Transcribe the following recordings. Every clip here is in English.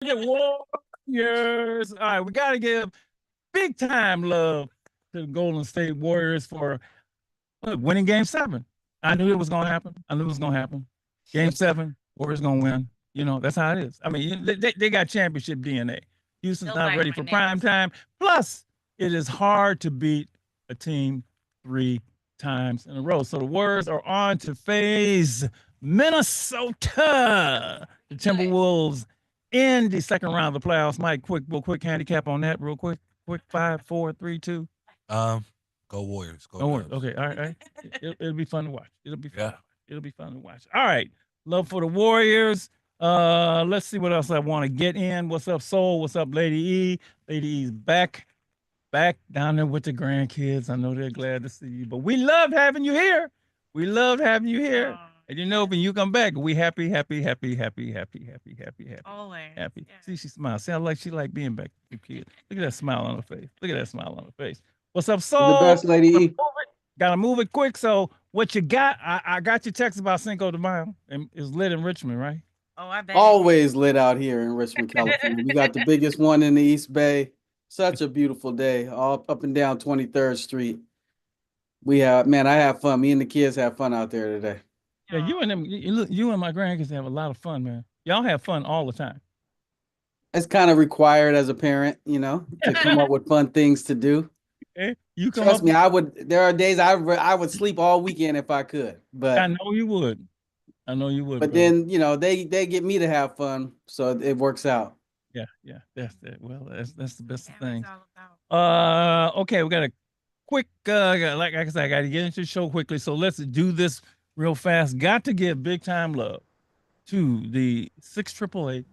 Warriors. All right, we got to give big time love to the Golden State Warriors for winning Game 7. I knew it was going to happen. I knew it was going to happen. Game 7, Warriors going to win. You know, that's how it is. I mean, they got championship DNA. Houston's not ready for prime time. Plus, it is hard to beat a team 3 times in a row. So the Warriors are on to face Minnesota. The Timberwolves in the second round of the playoffs. Mike, real quick handicap on that, real quick. Quick 5, 4, 3, 2. Go Warriors. Go Warriors. Okay, all right. It'll be fun to watch. It'll be fun. Yeah. It'll be fun to watch. All right. Love for the Warriors. Let's see what else I want to get in. What's up, Soul? What's up, Lady E? Lady E's back down there with the grandkids. I know they're glad to see you, but we loved having you here. We loved having you here. And you know, when you come back, we happy. Always. Happy. Yeah. See, she smiles. Sound like she like being back with the kids. Look at that smile on her face. Look at that smile on her face. What's up, Soul? The best, Lady E. Gotta move it quick. So what you got? I got your text about Cinco de Mayo. And it's lit in Richmond, right? Oh, I bet. Always lit out here in Richmond, California. We got the biggest one in the East Bay. Such a beautiful day, all up and down 23rd Street. I have fun. Me and the kids have fun out there today. Yeah, you and them, you and my grandkids have a lot of fun, man. Y'all have fun all the time. It's kind of required as a parent, to come up with fun things to do. Okay. You trust me, I would. There are days I would sleep all weekend if I could. But I know you would. But then they get me to have fun, so it works out. Yeah, that's it. Well, that's the best thing. Okay, we got a quick. Like I said, I got to get into the show quickly, so let's do this real fast. Got to give big time love to the 6888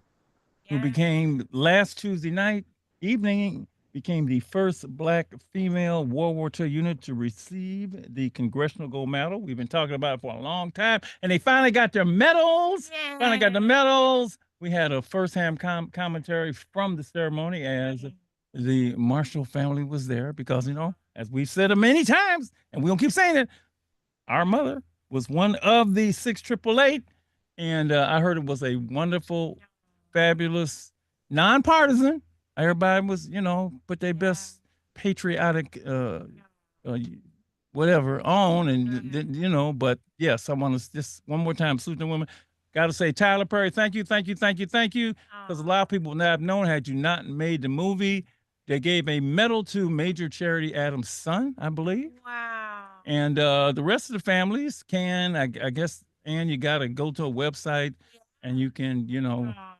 who became last Tuesday night evening. Became the first Black female World War II unit to receive the Congressional Gold Medal. We've been talking about it for a long time, and they finally got their medals. Yeah. Finally got the medals. We had a first-hand commentary from the ceremony as the Marshall family was there because, as we've said it many times, and we'll keep saying it, our mother was one of the 6888, and I heard it was a wonderful, fabulous, nonpartisan. Everybody was, put their best patriotic, whatever on, and But yes, I want to just one more time salute the women. Got to say, Tyler Perry, thank you, because a lot of people would not have known had you not made the movie. They gave a medal to Major Charity Adams' son, I believe. Wow. And the rest of the families can, I guess, and you got to go to a website. And you can,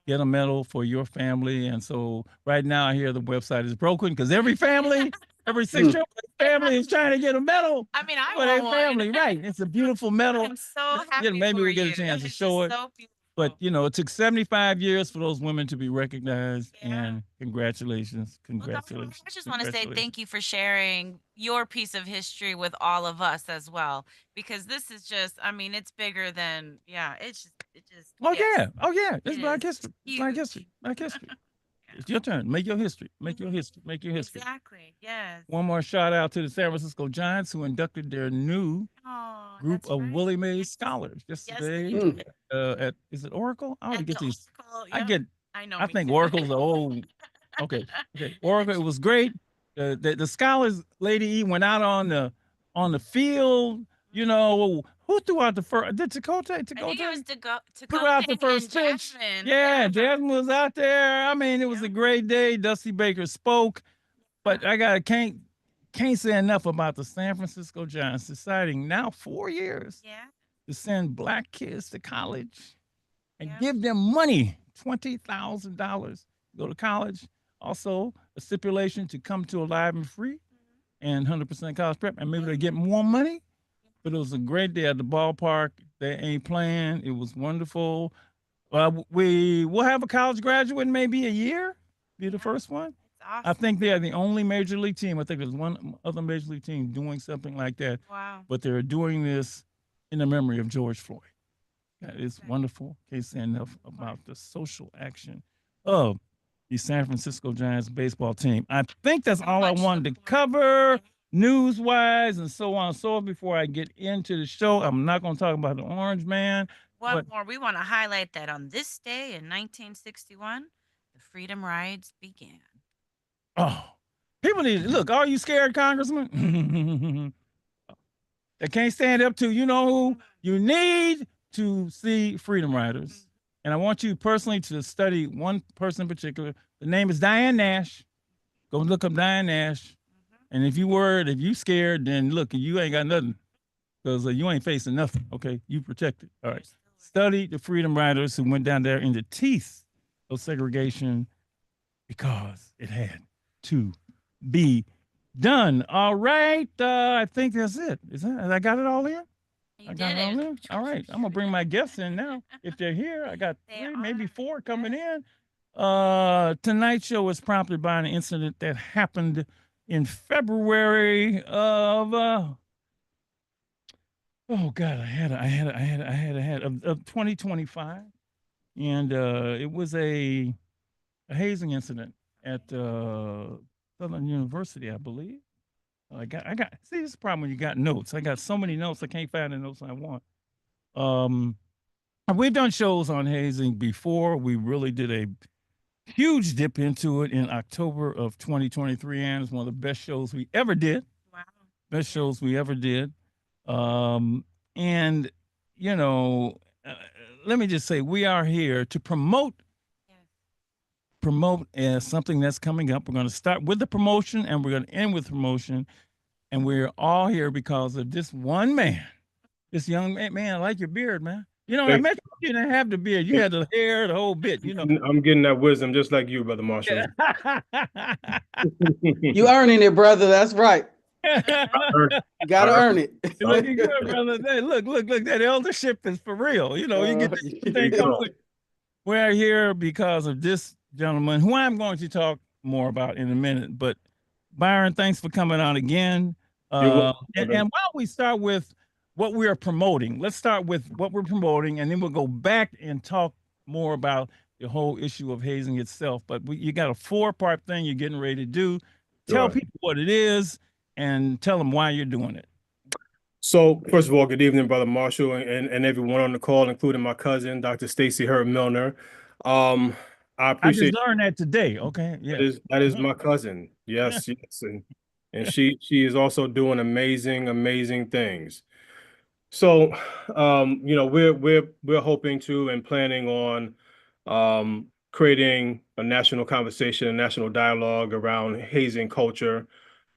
get a medal for your family. And so right now I hear the website is broken because every family, every 6 family is trying to get a medal. I mean, for their family, right? It's a beautiful medal. I'm so happy. Maybe we'll get a chance to show it. So but it took 75 years for those women to be recognized. And congratulations. I just want to say thank you for sharing your piece of history with all of us as well, because this is just, I mean, it's bigger than, it just. Oh yeah. It's Black history. Black history. It's your turn. Make your history. Make your history. Exactly. Yes. One more shout out to the San Francisco Giants who inducted their new group of Willie Mays scholars yesterday. At is it Oracle? I want to get these. I think Oracle's the old. Okay. Oracle. It was great. The scholars, Lady E, went out on the field. Who threw out the first? Did Dakota? I think it was Dakota threw out the first pitch. Jasmine. Yeah, Jasmine was out there. I mean, it was a great day. Dusty Baker spoke, but I can't say enough about the San Francisco Giants deciding now 4 years to send Black kids to college and give them money, $20,000 to go to college. Also, a stipulation to come to Alive and Free and 100% college prep, and maybe they get more money. But it was a great day at the ballpark. They ain't playing. It was wonderful. We'll have a college graduate in maybe a year. Be the first one. Awesome. I think they are the only major league team. I think there's one other major league team doing something like that. Wow. But they're doing this in the memory of George Floyd. That is wonderful. Can't say enough about the social action of the San Francisco Giants baseball team. I think that's all I wanted to cover. News-wise and so on and so forth. Before I get into the show, I'm not going to talk about the Orange Man. One more. We want to highlight that on this day in 1961, The freedom rides began. Oh, people need look. Are you scared, Congressman? They can't stand up to you know who you need to see freedom riders. And I want you personally to study one person in particular. The name is Diane Nash. Go look up Diane Nash. And if you scared, then look, you ain't got nothing because you ain't facing nothing. Okay, you protected. All right. Study the freedom riders who went down there in the teeth of segregation because it had to be done. All right. I think that's it. I got it all in? You I got did it all it. in? All right. I'm gonna bring my guests in now. If they're here, I got They three, are. maybe four coming Yes. in. Tonight's show was prompted by an incident that happened in February of oh God, I had of 2025. And it was a hazing incident at Southern University, I believe. See, this is the problem when you got notes. I got so many notes, I can't find the notes I want. Um, we've done shows on hazing before. We really did a huge dip into it in October of 2023, and it's one of the best shows we ever did. Wow. Best shows we ever did. And, you know, let me just say, we are here to promote as something that's coming up. We're going to start with the promotion and we're going to end with promotion. And we're all here because of this one man, this young man. I like your beard, man. You know, I met you didn't have the beard. You had the hair, the whole bit, you know. I'm getting that wisdom just like you, Brother Marshall. You earning it, brother. That's right. You gotta earn it. Looking good, brother. Hey, look, that eldership is for real. You know, you get this thing coming with. We're here because of this gentleman who I'm going to talk more about in a minute. But Byron, thanks for coming on again. And while we start with what we are promoting, let's start with what we're promoting, and then we'll go back and talk more about the whole issue of hazing itself. But you got a 4-part thing you're getting ready to do. Tell people what it is and tell them why you're doing it. So, first of all, good evening, Brother Marshall, and everyone on the call, including my cousin, Dr. Stacy Herb Milner. I appreciate. I just learned that today. Okay, yeah, that is my cousin. Yes, yes, and she is also doing amazing things. So, you know, we're hoping to and planning on creating a national conversation, a national dialogue around hazing culture,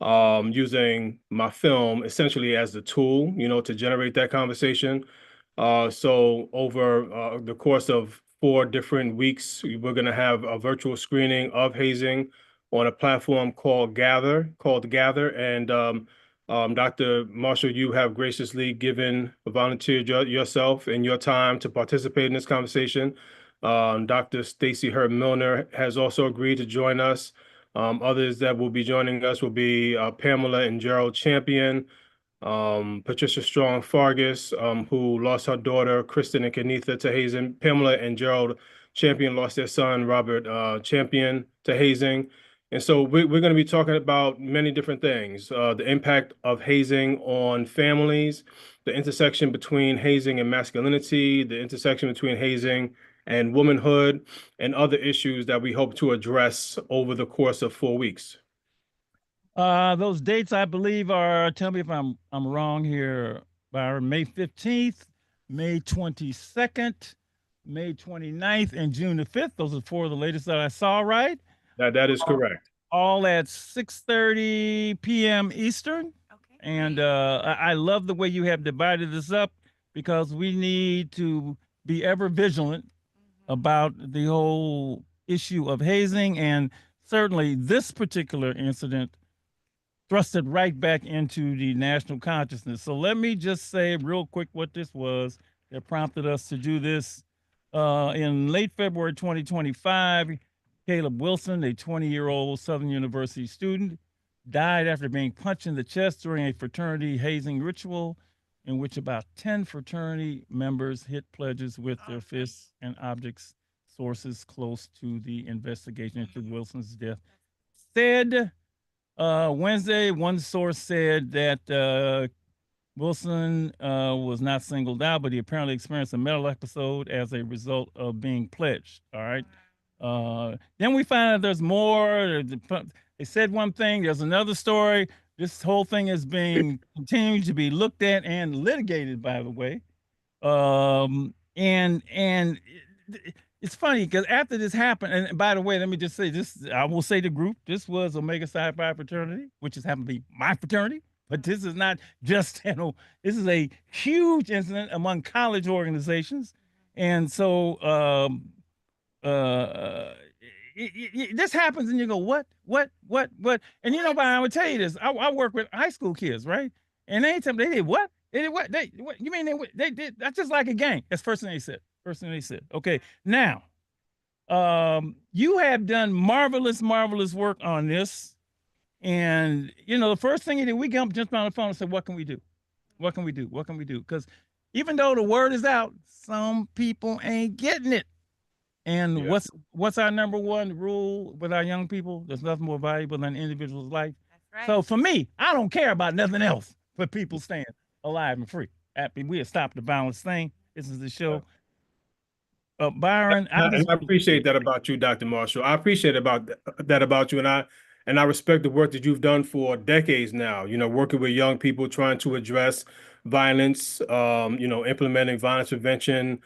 using my film essentially as the tool, you know, to generate that conversation. So over the course of 4 different weeks, we're going to have a virtual screening of hazing on a platform called Gather, and Dr. Marshall, you have graciously volunteered yourself and your time to participate in this conversation. Dr. Stacy Herb Milner has also agreed to join us. Others that will be joining us will be Pamela and Gerald Champion, Patricia Strong Fargus, who lost her daughter, Kristen and Kenitha, to hazing. Pamela and Gerald Champion lost their son, Robert Champion, to hazing. And so we're going to be talking about many different things, the impact of hazing on families, the intersection between hazing and masculinity, the intersection between hazing and womanhood, and other issues that we hope to address over the course of 4 weeks. Those dates, I believe, are, tell me if I'm wrong here, Byron, May 15th, May 22nd, May 29th, and June the 5th. Those are 4 of the latest that I saw, right? That is correct. All at 6:30 p.m. Eastern. Okay. And I love the way you have divided this up because we need to be ever vigilant about the whole issue of hazing. And certainly this particular incident thrusted right back into the national consciousness. So let me just say real quick what this was that prompted us to do this. In late February 2025, Caleb Wilson, a 20-year-old Southern University student, died after being punched in the chest during a fraternity hazing ritual in which about 10 fraternity members hit pledges with their fists and objects. Sources close to the investigation into Wilson's death said Wednesday, one source said that Wilson was not singled out, but he apparently experienced a mental episode as a result of being pledged. All right. Then we find out there's more. They said one thing, there's another story. This whole thing is being continued to be looked at and litigated, by the way. And it's funny because after this happened, and by the way, let me just say this: I will say the group. This was Omega Psi Phi fraternity, which has happened to be my fraternity. But this is not just this is a huge incident among college organizations, and so this happens, and you go, what? And you know, but I would tell you this: I work with high school kids, right? And anytime they did what? They did what? What you mean they did? That's just like a gang. That's first thing they said. Okay, now, you have done marvelous work on this, and you know the first thing you did, we jumped on the phone and said, "What can we do? What can we do? What can we do?" Because even though the word is out, some people ain't getting it. And what's our number one rule with our young people? There's nothing more valuable than an individual's life. That's right. So for me, I don't care about nothing else but people staying alive and free. We have stopped the violence thing. This is the show. Byron, I appreciate that about you, Dr. Marshall. I appreciate that about you, and I respect the work that you've done for decades now. You know, working with young people, trying to address violence. You know, implementing violence prevention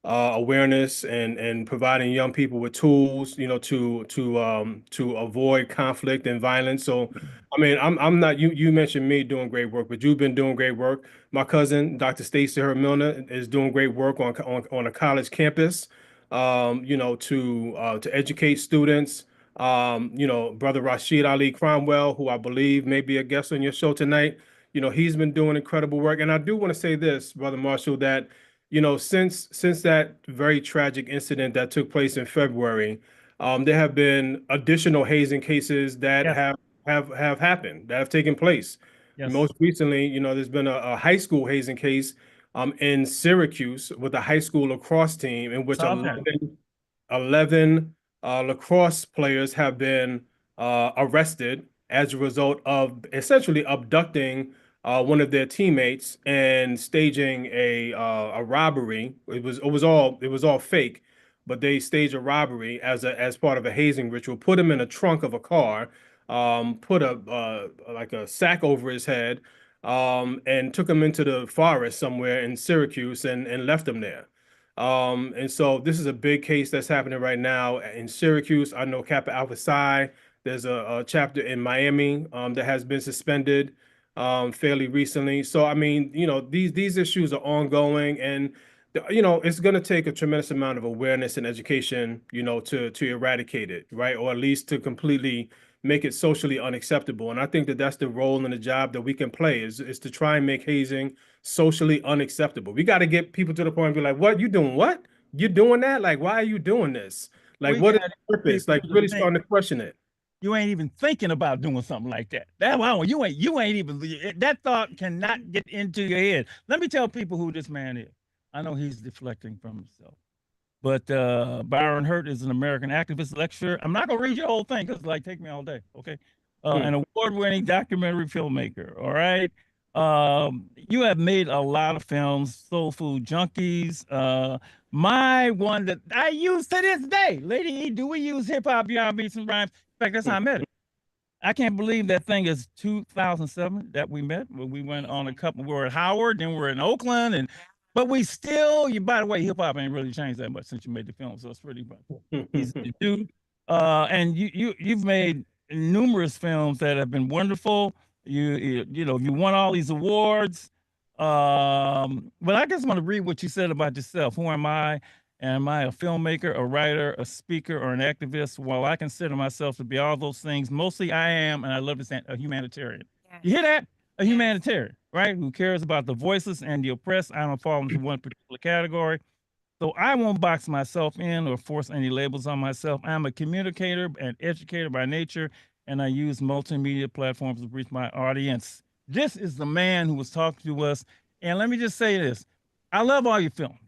awareness, and providing young people with tools. You know, to avoid conflict and violence. So, I mean, I'm not you mentioned me doing great work, but you've been doing great work. My cousin, Dr. Stacy Herb Milner, is doing great work on a college campus. You know, to educate students. You know, Brother Rashid Ali Cromwell, who I believe may be a guest on your show tonight. You know, he's been doing incredible work. And I do want to say this, Brother Marshall, that you know, since that very tragic incident that took place in February, there have been additional hazing cases that have happened, that have taken place. Yes. Most recently, you know, there's been a high school hazing case in Syracuse with a high school lacrosse team in which 11 lacrosse players have been arrested as a result of essentially abducting one of their teammates and staging a robbery. It was all fake, but they staged a robbery as part of a hazing ritual. Put him in a trunk of a car, put like a sack over his head, and took him into the forest somewhere in Syracuse and left him there. And so this is a big case that's happening right now in Syracuse. I know Kappa Alpha Psi. There's a chapter in Miami that has been suspended fairly recently. So I mean, you know, these issues are ongoing, and you know, it's going to take a tremendous amount of awareness and education, you know, to eradicate it, right, or at least to completely make it socially unacceptable. And I think that that's the role and the job that we can play is to try and make hazing socially unacceptable. We got to get people to the point and be like, "What you doing? What you doing that? Like, why are you doing this? Like, what is the purpose? Like, really starting to question it." You ain't even thinking about doing something like that. That's why you ain't even, that thought cannot get into your head. Let me tell people who this man is. I know he's deflecting from himself. But Byron Hurt is an American activist lecturer. I'm not gonna read your whole thing because like take me all day. Okay. An award-winning documentary filmmaker. All right. You have made a lot of films, Soul Food Junkies. My one that I use to this day, Lady E, do we use hip hop, beats and rhymes? In fact, that's how I met it. I can't believe that thing is 2007 that we met. When we went on a couple, we were at Howard, then we're in Oakland, but we still. By the way, hip hop ain't really changed that much since you made the film, so it's pretty easy to do. And you've made numerous films that have been wonderful. You won all these awards. But I just want to read what you said about yourself. Who am I? Am I a filmmaker, a writer, a speaker, or an activist? While I consider myself to be all those things, mostly I am, and I love to say, a humanitarian. Yes. You hear that? A humanitarian, right? Who cares about the voiceless and the oppressed. I don't fall into one particular category. So I won't box myself in or force any labels on myself. I'm a communicator and educator by nature, and I use multimedia platforms to reach my audience. This is the man who was talking to us. And let me just say this. I love all your films.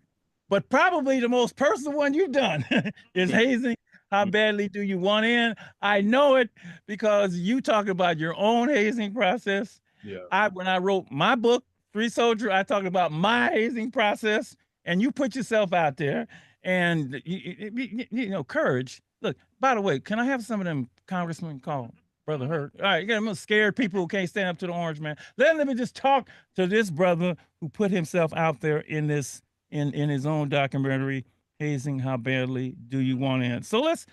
But probably the most personal one you've done is Hazing. How badly do you want in? I know it because you talk about your own hazing process. Yeah. When I wrote my book, Free Soldier, I talked about my hazing process, and you put yourself out there. And you know, courage Look, by the way, can I have some of them congressmen call Brother Hurt? All right, you got them scared people who can't stand up to the orange man. Let me just talk to this brother who put himself out there in this in his own documentary, Hazing, How Badly Do You Want In? So let's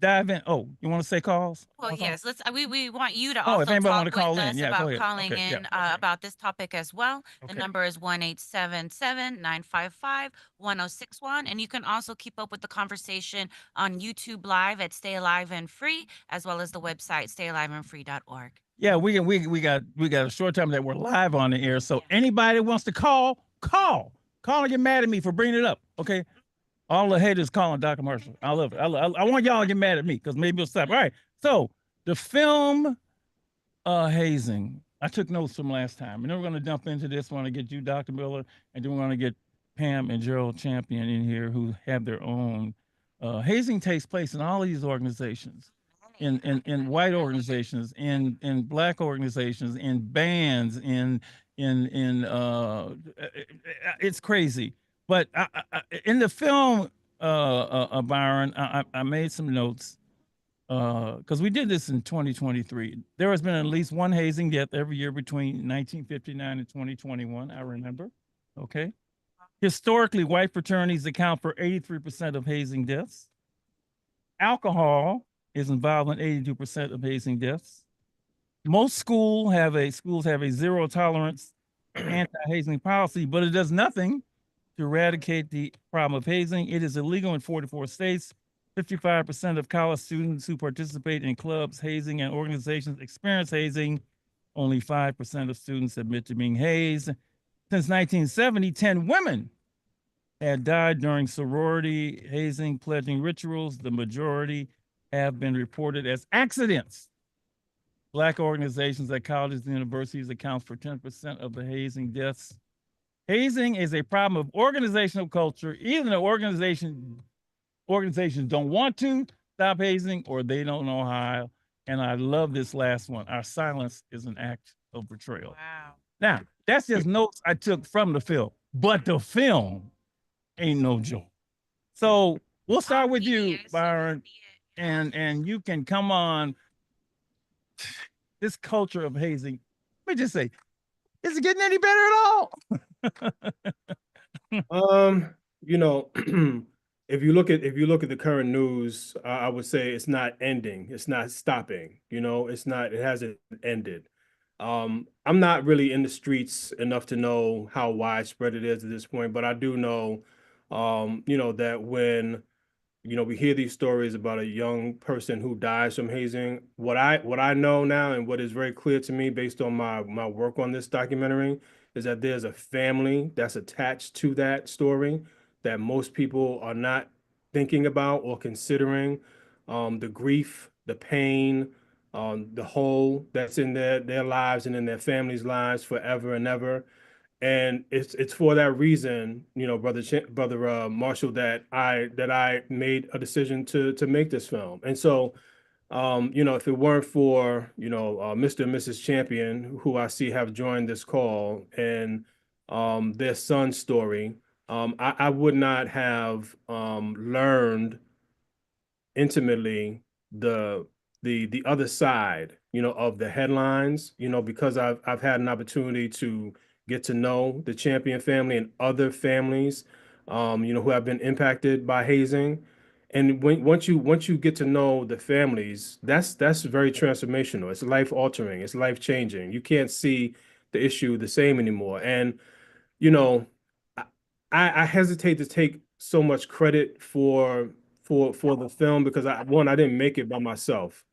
dive in. Oh, you want to say calls? Well, yes, let's we want you to Oh, if also anybody talk want to with call in, us yeah, go about ahead. calling Okay, yeah, in about this topic as well. The okay. number is 1-877-955-1061, and you can also keep up with the conversation on YouTube Live at Stay Alive and Free, as well as the website stayaliveandfree.org. Yeah, we got a short time that we're live on the air. So anybody that wants to call, call and get mad at me for bringing it up. Okay, all the haters calling Dr. Marshall. I love it. I want y'all to get mad at me because maybe it'll stop. All right. So the film Hazing. I took notes from last time. And then we're gonna dump into this. We're gonna get you, Dr. Miller, and then we're gonna get Pam and Gerald Champion in here who have their own. Hazing takes place in all of these organizations, in white organizations, in black organizations, in bands, it's crazy. But in the film, Byron, I made some notes because we did this in 2023. There has been at least one hazing death every year between 1959 and 2021. I remember. Okay. Historically, white fraternities account for 83% of hazing deaths. Alcohol is involved in 82% of hazing deaths. Most schools have a zero tolerance anti-hazing policy, but it does nothing to eradicate the problem of hazing. It is illegal in 44 states. 55% of college students who participate in clubs, hazing, and organizations experience hazing. Only 5% of students admit to being hazed. Since 1970, 10 women had died during sorority hazing pledging rituals. The majority have been reported as accidents. Black organizations at colleges and universities account for 10% of the hazing deaths. Hazing is a problem of organizational culture. Either the organizations don't want to stop hazing or they don't know how. And I love this last one. Our silence is an act of betrayal. Wow. Now, that's just notes I took from the film, but the film ain't no joke. So we'll start with you, Byron, and you can come on. This culture of hazing, let me just say, is it getting any better at all? You know, if you look at the current news, I would say it's not ending, it's not stopping. You know, it hasn't ended. I'm not really in the streets enough to know how widespread it is at this point, but I do know, you know, that when we hear these stories about a young person who dies from hazing. What I know now and what is very clear to me based on my work on this documentary is that there's a family that's attached to that story that most people are not thinking about or considering. The grief, the pain, the hole that's in their lives and in their families' lives forever and ever. And it's for that reason, you know, brother Marshall, that I made a decision to make this film. And so, you know, if it weren't for, you know, Mr. and Mrs. Champion, who I see have joined this call, and their son's story, I would not have learned intimately the other side, you know, of the headlines, you know, because I've had an opportunity to get to know the Champion family and other families, you know, who have been impacted by hazing. And once you get to know the families, that's very transformational. It's life altering. It's life changing. You can't see the issue the same anymore. And you know, I hesitate to take so much credit for the film because I didn't make it by myself.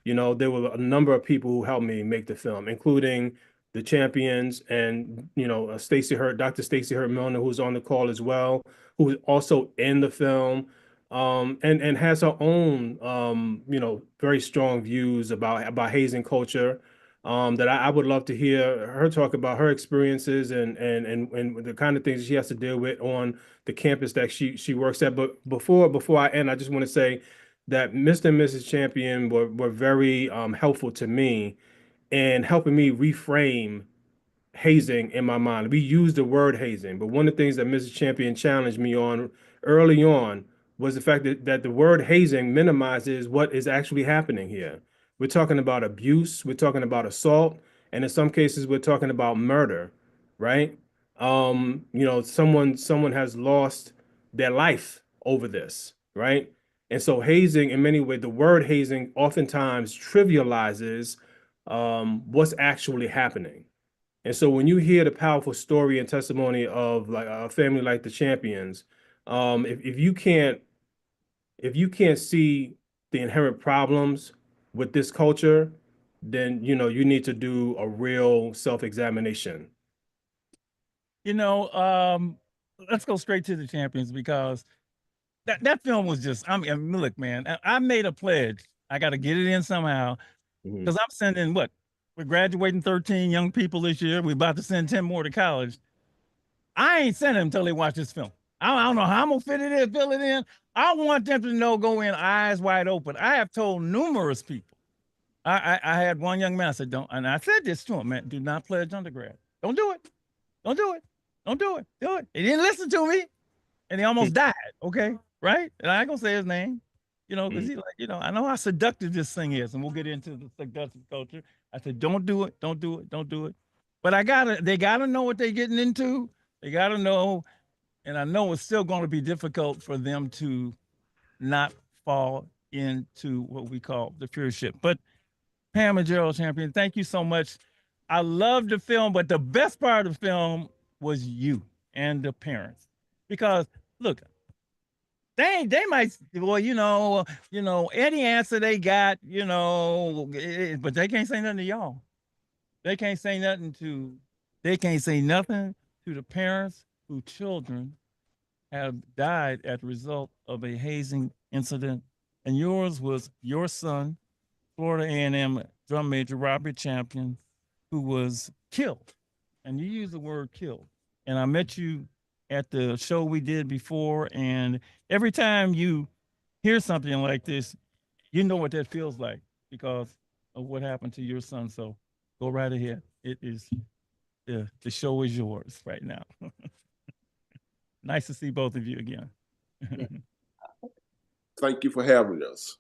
You know, there were a number of people who helped me make the film, including the Champions and, you know, Dr. Stacey Hurt Milner, who's on the call as well, who's also in the film, and has her own, you know, very strong views about hazing culture, that I would love to hear her talk about her experiences and the kind of things she has to deal with on the campus that she works at. But before I end, I just want to say that Mr. and Mrs. Champion were very helpful to me in helping me reframe hazing in my mind. We use the word hazing, but one of the things that Mrs. Champion challenged me on early on was the fact that the word hazing minimizes what is actually happening here. We're talking about abuse, we're talking about assault, and in some cases we're talking about murder, right? You know, someone has lost their life over this, right? And so hazing, in many ways, the word hazing oftentimes trivializes what's actually happening. And so when you hear the powerful story and testimony of like a family like the Champions, if you can't see the inherent problems with this culture, then you know you need to do a real self-examination. You know, let's go straight to the Champions because that film was just. I mean, look, man, I made a pledge. I got to get it in somehow because I'm sending what? We're graduating 13 young people this year. We're about to send 10 more to college. I ain't sending them until they watch this film. I don't know how I'm gonna fill it in. I want them to know, go in eyes wide open. I have told numerous people. I had one young man. I said, don't, and I said this to him, man, do not pledge undergrad. Don't do it. Don't do it. Don't do it. Do it. He didn't listen to me, and he almost died. Okay, right? And I ain't gonna say his name, you know, because he like, you know, I know how seductive this thing is, and we'll get into the seductive culture. I said, don't do it. Don't do it. Don't do it. But they gotta know what they're getting into. They gotta know, and I know it's still going to be difficult for them to not fall into what we call the pure ship. But Pam and Gerald Champion, thank you so much. I love the film, but the best part of the film was you and the parents. Because look, they might, well, any answer they got, but they can't say nothing to y'all. They can't say nothing to the parents whose children have died as a result of a hazing incident. And yours was your son, Florida A&M drum major Robert Champion, who was killed. And you use the word killed. And I met you at the show we did before. And every time you hear something like this, you know what that feels like because of what happened to your son. So go right ahead. It is the show is yours right now. Nice to see both of you again. Thank you for having us.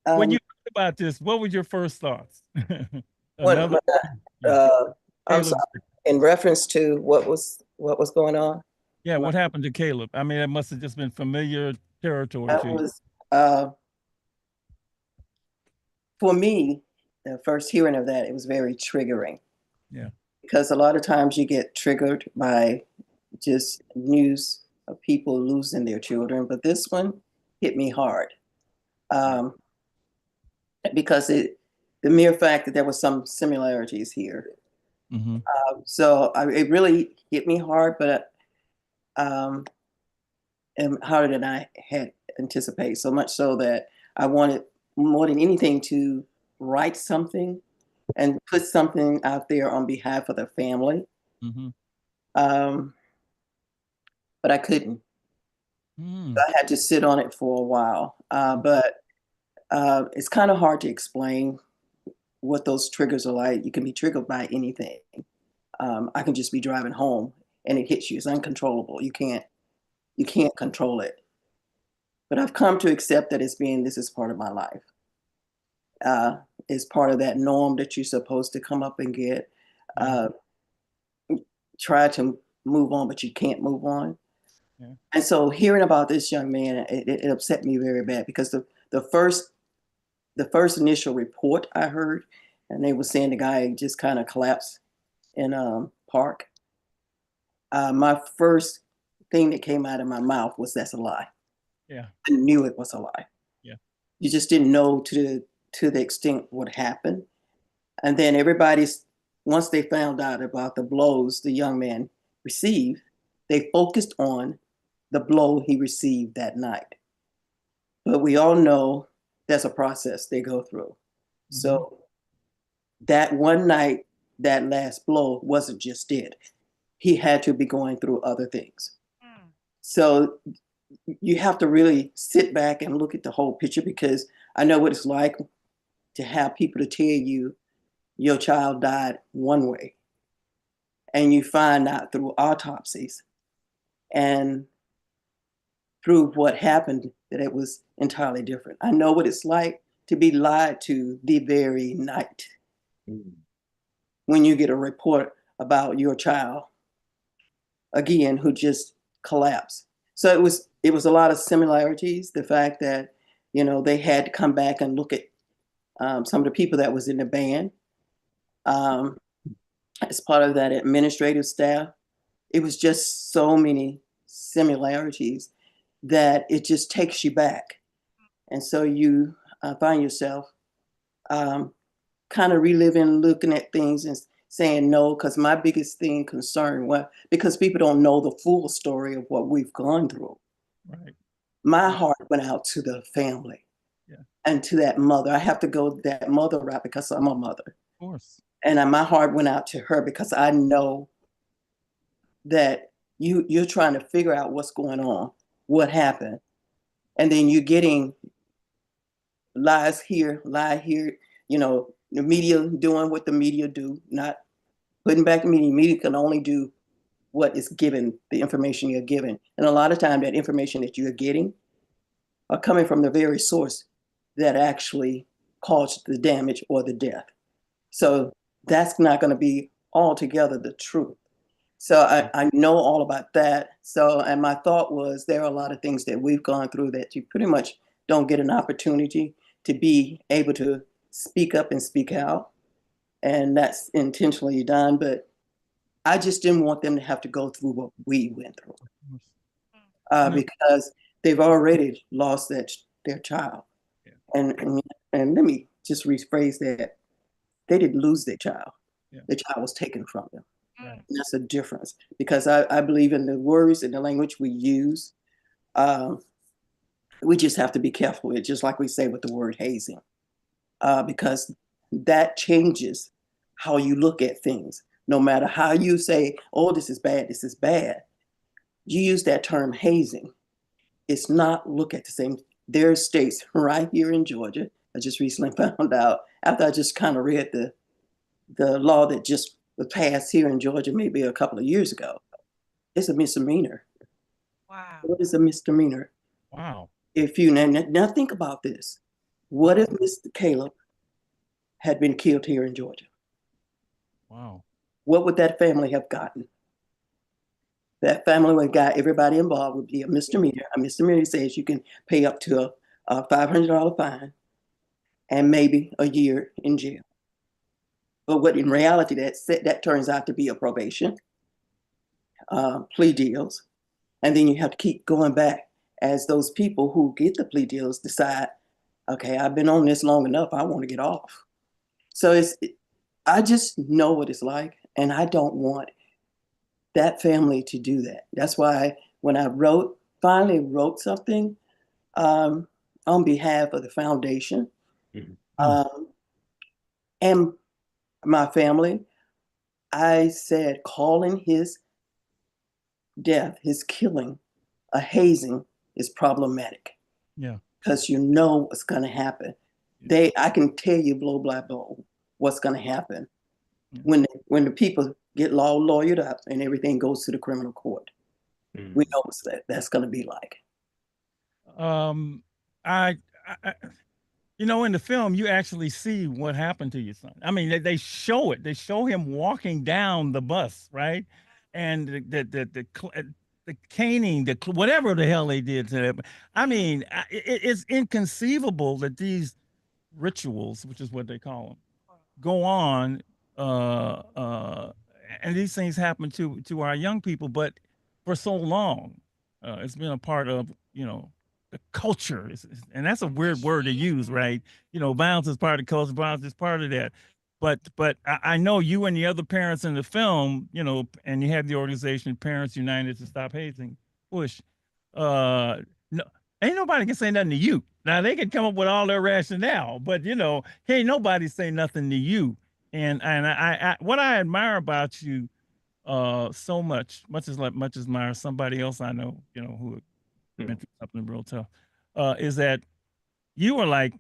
When you think about this, what were your first thoughts? I'm sorry, in reference to what was going on? Yeah, what happened to Caleb? I mean, it must have just been familiar territory That to you. was, for me, the first hearing of that, it was very triggering. Yeah. Because a lot of times you get triggered by just news of people losing their children, but this one hit me hard. Because the mere fact that there was some similarities here. Mm-hmm. It really hit me hard, but and harder than I had anticipated. So much so that I wanted more than anything to write something and put something out there on behalf of the family. Mm-hmm. But I couldn't. I had to sit on it for a while. But it's kind of hard to explain what those triggers are like. You can be triggered by anything. I can just be driving home and it hits you. It's uncontrollable. You can't control it. But I've come to accept that this is part of my life. It's part of that norm that you're supposed to come up and get. Try to move on, but you can't move on. Yeah. And so hearing about this young man, it upset me very bad because the first initial report I heard, and they were saying the guy just kind of collapsed in a park. My first thing that came out of my mouth was, that's a lie. Yeah. I knew it was a lie. Yeah. You just didn't know to the extent what happened. And then once they found out about the blows the young man received, they focused on the blow he received that night. But we all know there's a process they go through. Mm-hmm. So that one night, that last blow wasn't just it. He had to be going through other things. So you have to really sit back and look at the whole picture, because I know what it's like to have people to tell you your child died one way, and you find out through autopsies. And through what happened that it was entirely different. I know what it's like to be lied to the very night when you get a report about your child, again, who just collapsed. So it was a lot of similarities. The fact that, you know, they had to come back and look at some of the people that was in the band as part of that administrative staff. It was just so many similarities that it just takes you back. And so you find yourself kind of reliving, looking at things and saying no, because my biggest concern, well, because people don't know the full story of what we've gone through. Right. My heart went out to the family and to that mother. I have to go that mother route because I'm a mother. Of course. And my heart went out to her because I know that you're trying to figure out what's going on, what happened. And then you're getting lies here, lie here, you know, the media doing what the media do, not putting back the media. Media can only do what is given, the information you're given. And a lot of time that information that you're getting are coming from the very source that actually caused the damage or the death. So that's not going to be altogether the truth. So I know all about that. So, and my thought was there are a lot of things that we've gone through that you pretty much don't get an opportunity to be able to speak up and speak out. And that's intentionally done. But I just didn't want them to have to go through what we went through because they've already lost their child. Yeah. And let me just rephrase that. They didn't lose their child. Yeah. The child was taken from them. Right. That's a difference because I believe in the words and the language we use. We just have to be careful with it, just like we say with the word hazing, because that changes how you look at things. No matter how you say, oh, this is bad, this is bad. You use that term hazing. It's not look at the same. There are states right here in Georgia. I just recently found out after I just kind of read the law that just was passed here in Georgia maybe a couple of years ago. It's a misdemeanor. Wow. What is a misdemeanor? Wow. If you now think about this, what if Mr. Caleb had been killed here in Georgia? Wow. What would that family have gotten? That family would have got everybody involved would be a misdemeanor. A misdemeanor says you can pay up to a $500 fine and maybe a year in jail. But what in reality that turns out to be a probation, plea deals, and then you have to keep going back as those people who get the plea deals decide, okay, I've been on this long enough, I want to get off. So I just know what it's like, and I don't want that family to do that. That's why when I finally wrote something on behalf of the foundation and my family, I said calling his death, his killing, a hazing is problematic. Yeah. Because you know what's going to happen. I can tell you blow by blow what's going to happen when the people get lawyered up and everything goes to the criminal court. We know what that's going to be like. I you know, in the film, you actually see what happened to your son. I mean, they show it. They show him walking down the bus, right? And the caning, whatever the hell they did to him. I mean, it's inconceivable that these rituals, which is what they call them, go on, and these things happen to our young people, but for so long, it's been a part of, you know, the culture, and that's a weird word to use, right? You know, violence is part of culture, violence is part of that. But I know you and the other parents in the film, you know, and you have the organization Parents United to Stop Hazing, push. No, ain't nobody can say nothing to you. Now they can come up with all their rationale, but you know, can't nobody say nothing to you. And I what I admire about you, so much as admire somebody else I know, you know, who been through something real tough, is that you were like,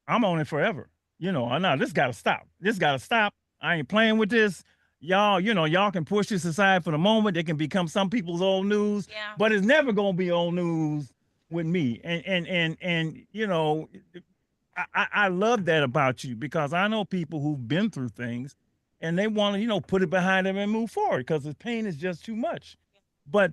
I'm on it forever. You know, no, this got to stop. This got to stop. I ain't playing with this. Y'all, you know, y'all can push this aside for the moment. It can become some people's old news, but it's never going to be old news with me. And you know, I love that about you because I know people who've been through things and they want to, you know, put it behind them and move forward because the pain is just too much. But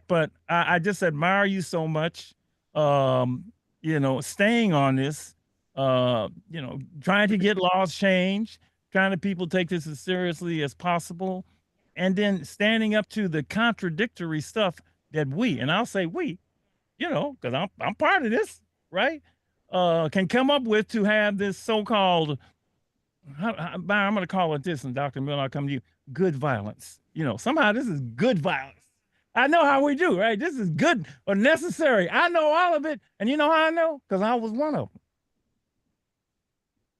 I just admire you so much. Um, you know, staying on this, you know, trying to get laws changed, trying to people take this as seriously as possible, and then standing up to the contradictory stuff that we, and I'll say we, you know, because I'm part of this, right? Can come up with to have this so-called, I'm going to call it this, and Dr. Miller, I'll come to you, good violence. You know, somehow this is good violence. I know how we do, right? This is good or necessary. I know all of it. And you know how I know? Because I was one of them.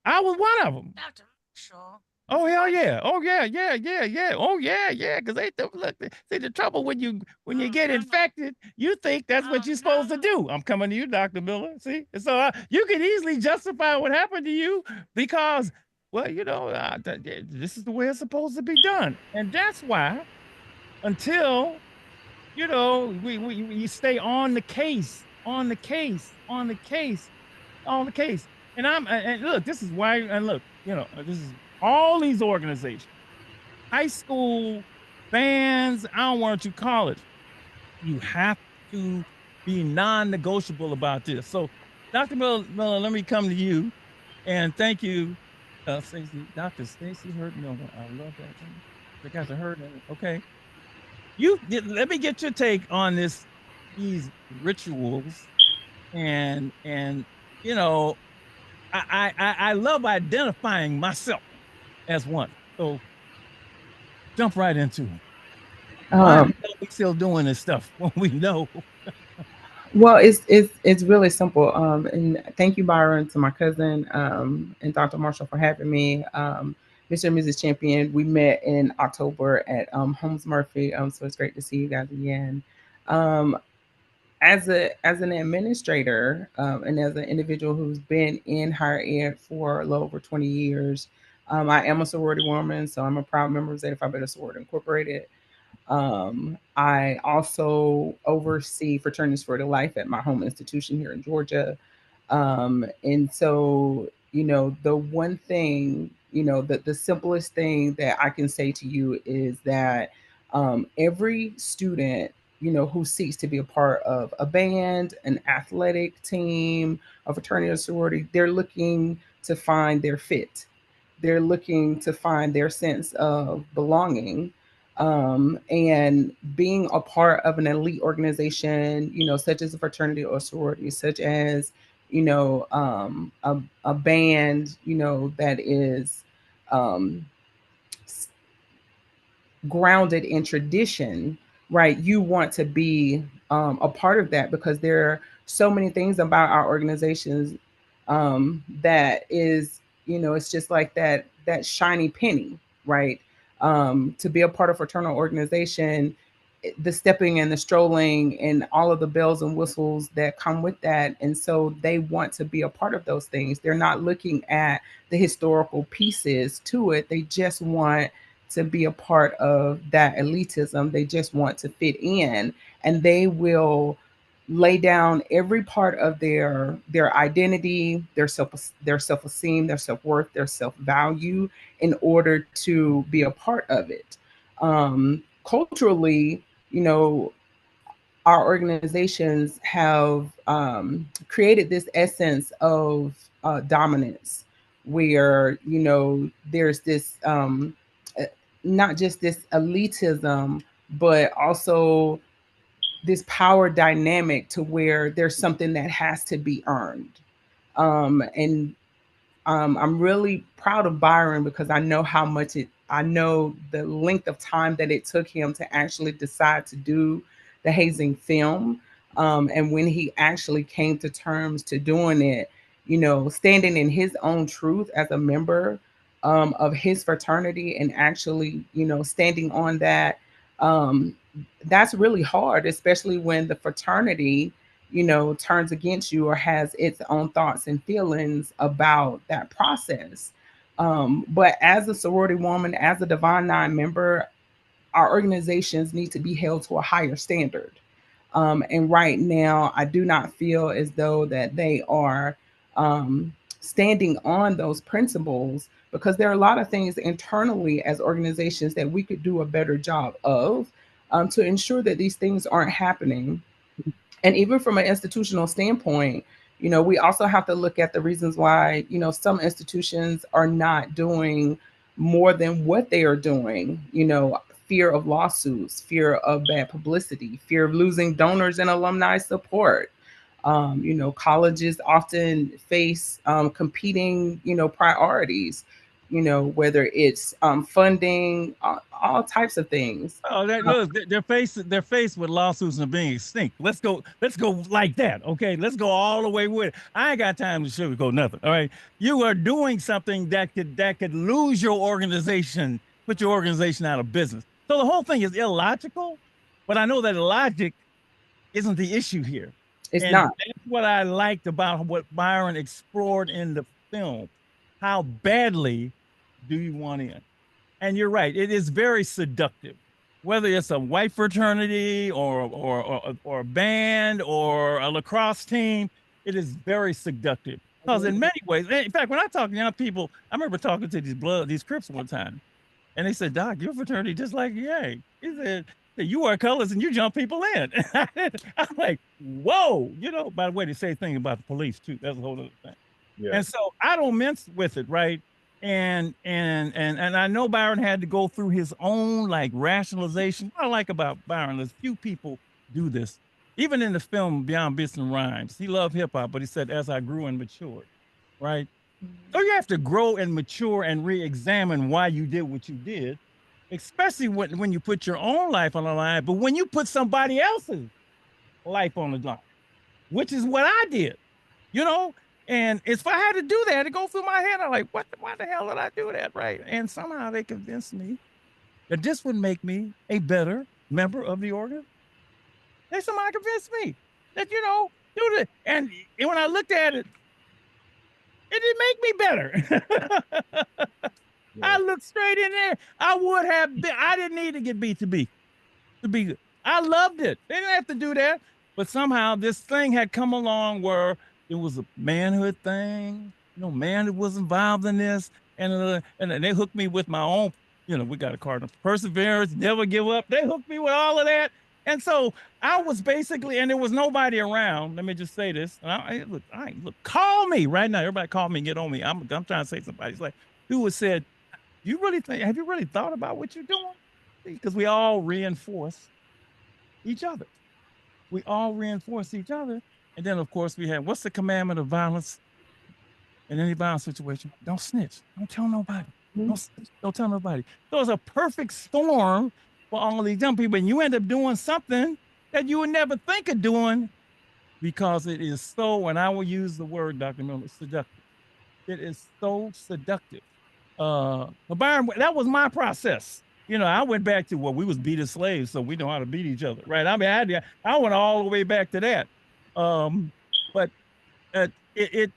I was one of them. Dr. Marshall. Oh hell yeah! Oh yeah, yeah, yeah, yeah! Oh yeah, yeah! Because they look. See the trouble when you get infected, you think that's what you're supposed to do. I'm coming to you, Dr. Miller. See, so you can easily justify what happened to you because, well, you know, this is the way it's supposed to be done, and that's why until you know we stay on the case, on the case, on the case, on the case. And look, this is why. And look, you know, this is all these organizations, high school, bands, I don't want you to call it. You have to be non-negotiable about this. So, Dr. Miller, let me come to you and thank you, Stacey, Dr. Stacey Hurt Miller. I love that thing. I got to hurt in it. Okay. Let me get your take on these rituals and you know, I love identifying myself as one. So jump right into it. Why are we still doing this stuff when we know? Well, it's really simple. And thank you, Byron, to my cousin, and Dr. Marshall for having me. Mr. and Mrs. Champion, we met in October at Holmes Murphy. So it's great to see you guys again. As an administrator, and as an individual who's been in higher ed for a little over 20 years, I am a sorority woman, so I'm a proud member of Zeta Phi Beta Sorority Incorporated. I also oversee Fraternities for the Life at my home institution here in Georgia. And so, you know, the one thing, you know, the simplest thing that I can say to you is that every student, you know, who seeks to be a part of a band, an athletic team, a fraternity or sorority, they're looking to find their fit. They're looking to find their sense of belonging. And being a part of an elite organization, you know, such as a fraternity or sorority, such as, you know, a band, you know, that is um, grounded in tradition, right? You want to be a part of that because there are so many things about our organizations that is, you know, it's just like that shiny penny, right? To be a part of a fraternal organization, the stepping and the strolling and all of the bells and whistles that come with that. And so they want to be a part of those things. They're not looking at the historical pieces to it. They just want to be a part of that elitism. They just want to fit in, and they will lay down every part of their identity, their self-esteem, their self-worth, their self-value in order to be a part of it. Culturally, you know, our organizations have created this essence of dominance where, you know, there's this uh, not just this elitism, but also this power dynamic to where there's something that has to be earned. And I'm really proud of Byron because I know how much I know the length of time that it took him to actually decide to do the Hazing film. And when he actually came to terms to doing it, you know, standing in his own truth as a member of his fraternity and actually, you know, standing on that, um, that's really hard, especially when the fraternity, you know, turns against you or has its own thoughts and feelings about that process. But as a sorority woman, as a Divine Nine member, our organizations need to be held to a higher standard. And right now, I do not feel as though that they are standing on those principles, because there are a lot of things internally as organizations that we could do a better job of to ensure that these things aren't happening. And even from an institutional standpoint, we also have to look at the reasons why, some institutions are not doing more than what they are doing. Fear of lawsuits, fear of bad publicity, fear of losing donors and alumni support. Colleges often face competing, priorities, whether it's funding, all types of things. Oh, look, they're faced with lawsuits and being extinct. Let's go like that. Okay, let's go all the way with it. I ain't got time to sugarcoat nothing. All right, you are doing something that could lose your organization, put your organization out of business. So the whole thing is illogical, but I know that logic isn't the issue here. It's And not. that's what I liked about what Byron explored in the film. How badly do you want in? And you're right, it is very seductive. Whether it's a white fraternity or a band or a lacrosse team, it is very seductive. Because in many ways, in fact, when I talk to young people, I remember talking to these Crips one time, and they said, "Doc, your fraternity just like Yang." He said, "You wear colors and you jump people in." I'm like, "Whoa!" By the way, they say thing about the police too. That's a whole other thing. Yeah. And so I don't mince with it, right? And I know Byron had to go through his own like rationalization. What I like about Byron is few people do this. Even in the film Beyond Bits and Rhymes, he loved hip hop, but he said, "As I grew and matured," right? So you have to grow and mature and re-examine why you did what you did, especially when you put your own life on the line. But when you put somebody else's life on the line, which is what I did, and if I had to do that, it go through my head. I'm like, why the hell did I do that, right? And somehow they convinced me that this would make me a better member of the organ. They somehow convinced me that, do it. And when I looked at it, it didn't make me better. I looked straight in there. I would have been, I didn't need to get beat to be good. I loved it. They didn't have to do that. But somehow this thing had come along where it was a manhood thing. Man was involved in this. And they hooked me with my own, we got a card of perseverance, never give up. They hooked me with all of that. And so I was basically, and there was nobody around. Let me just say this. Look, call me right now. Everybody call me and get on me. I'm trying to say somebody's like, who has said, have you really thought about what you're doing? Because we all reinforce each other. We all reinforce each other. And then, of course, we have, what's the commandment of violence in any violence situation? Don't snitch. Don't tell nobody. Don't snitch. Don't tell nobody. So it's a perfect storm for all these young people. And you end up doing something that you would never think of doing because it is so, and I will use the word, Dr. Miller, seductive. It is so seductive. But Byron, that was my process. I went back to we was beat as slaves, so we know how to beat each other, right? I mean, I went all the way back to that. But it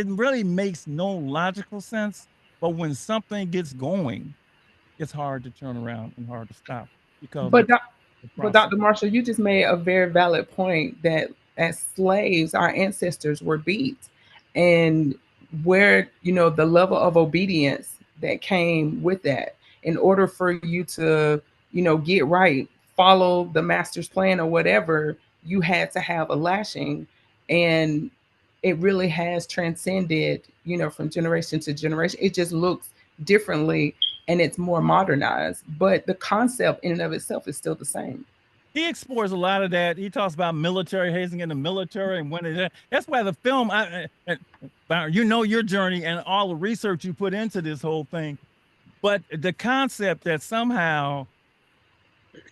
really makes no logical sense. But when something gets going, it's hard to turn around and hard to stop because. But Dr. Marshall, you just made a very valid point that as slaves, our ancestors were beat, and where the level of obedience that came with that, in order for you to get right, follow the master's plan or whatever, you had to have a lashing, and it really has transcended from generation to generation. It just looks differently and it's more modernized, but the concept in and of itself is still the same. He explores a lot of that. He talks about military hazing in the military and when that's why the film, your journey and all the research you put into this whole thing, but the concept that somehow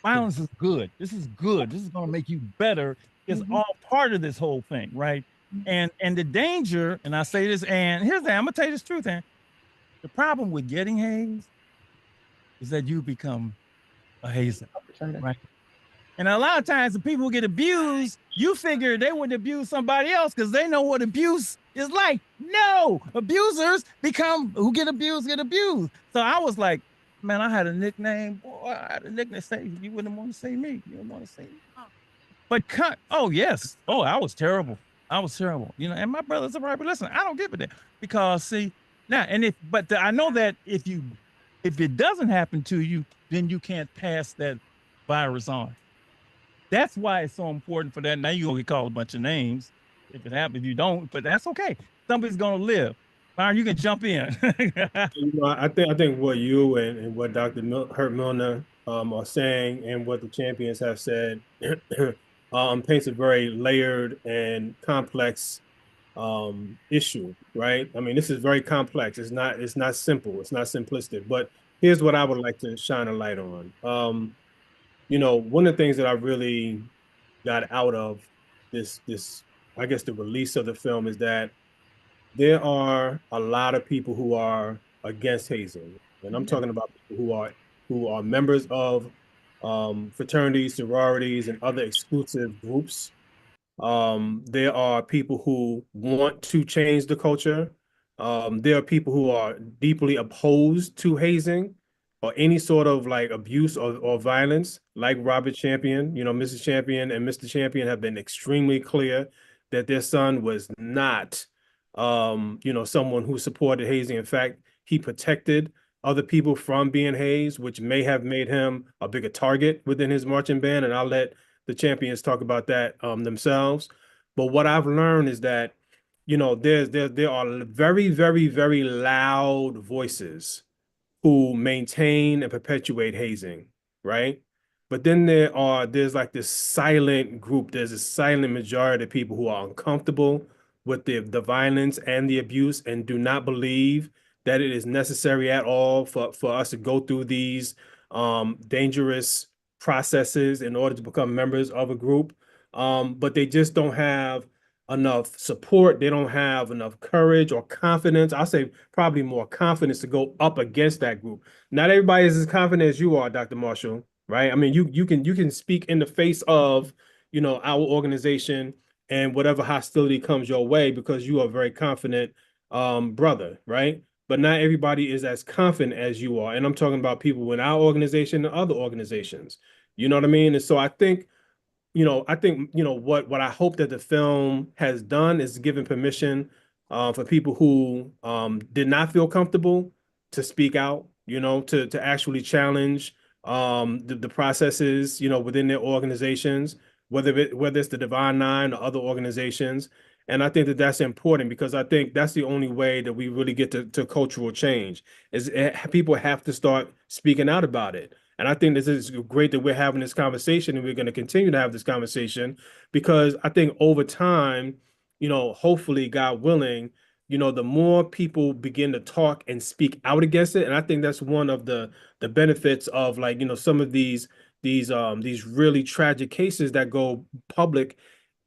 violence is good. This is good. This is going to make you better is all part of this whole thing, right? And the danger, and I say this, and I'm gonna tell you this truth, and the problem with getting hazed is that you become a hazer, right? And a lot of times the people who get abused, you figure they would abuse somebody else because they know what abuse is like. No, abusers who get abused. So I was like, man, I had a nickname. Boy, I had a nickname. Say, you wouldn't want to say me. You wouldn't want to say me. But cut. Oh yes. Oh, I was terrible. I was terrible. You know, and my brothers are right. But listen, I don't give a damn because see now, and if but I know that if it doesn't happen to you, then you can't pass that virus on. That's why it's so important for that. Now you're gonna get called a bunch of names if it happens. If you don't, but that's okay. Somebody's gonna live. Byron, you can jump in. You know, I think what you and what Dr. Hurt Milner are saying and what the champions have said paints a very layered and complex issue, right? I mean, this is very complex. It's not simple. It's not simplistic. But here's what I would like to shine a light on. You know, one of the things that I really got out of this I guess the release of the film is that there are a lot of people who are against hazing, and I'm talking about people who are members of fraternities, sororities, and other exclusive groups. There are people who want to change the culture. There are people who are deeply opposed to hazing or any sort of like abuse or violence, like Robert Champion. You know, Mrs. Champion and Mr. Champion have been extremely clear that their son was not, someone who supported hazing. In fact, he protected other people from being hazed, which may have made him a bigger target within his marching band. And I'll let the champions talk about that themselves. But what I've learned is that, there are very, very, very loud voices who maintain and perpetuate hazing, right? But then there's like this silent group, there's a silent majority of people who are uncomfortable with the violence and the abuse and do not believe that it is necessary at all for us to go through these dangerous processes in order to become members of a group. But they just don't have enough support. They don't have enough courage or confidence. I'll say probably more confidence to go up against that group. Not everybody is as confident as you are, Dr. Marshall, right? I mean, you can speak in the face of, our organization and whatever hostility comes your way because you are a very confident brother, right? But not everybody is as confident as you are. And I'm talking about people in our organization and other organizations. You know what I mean? And so I think what I hope that the film has done is given permission for people who did not feel comfortable to speak out, to actually challenge the processes, within their organizations, whether it's the Divine Nine or other organizations. And I think that that's important because I think that's the only way that we really get to cultural change is people have to start speaking out about it. And I think this is great that we're having this conversation and we're going to continue to have this conversation because I think over time, hopefully, God willing, the more people begin to talk and speak out against it. And I think that's one of the benefits of like, some of these really tragic cases that go public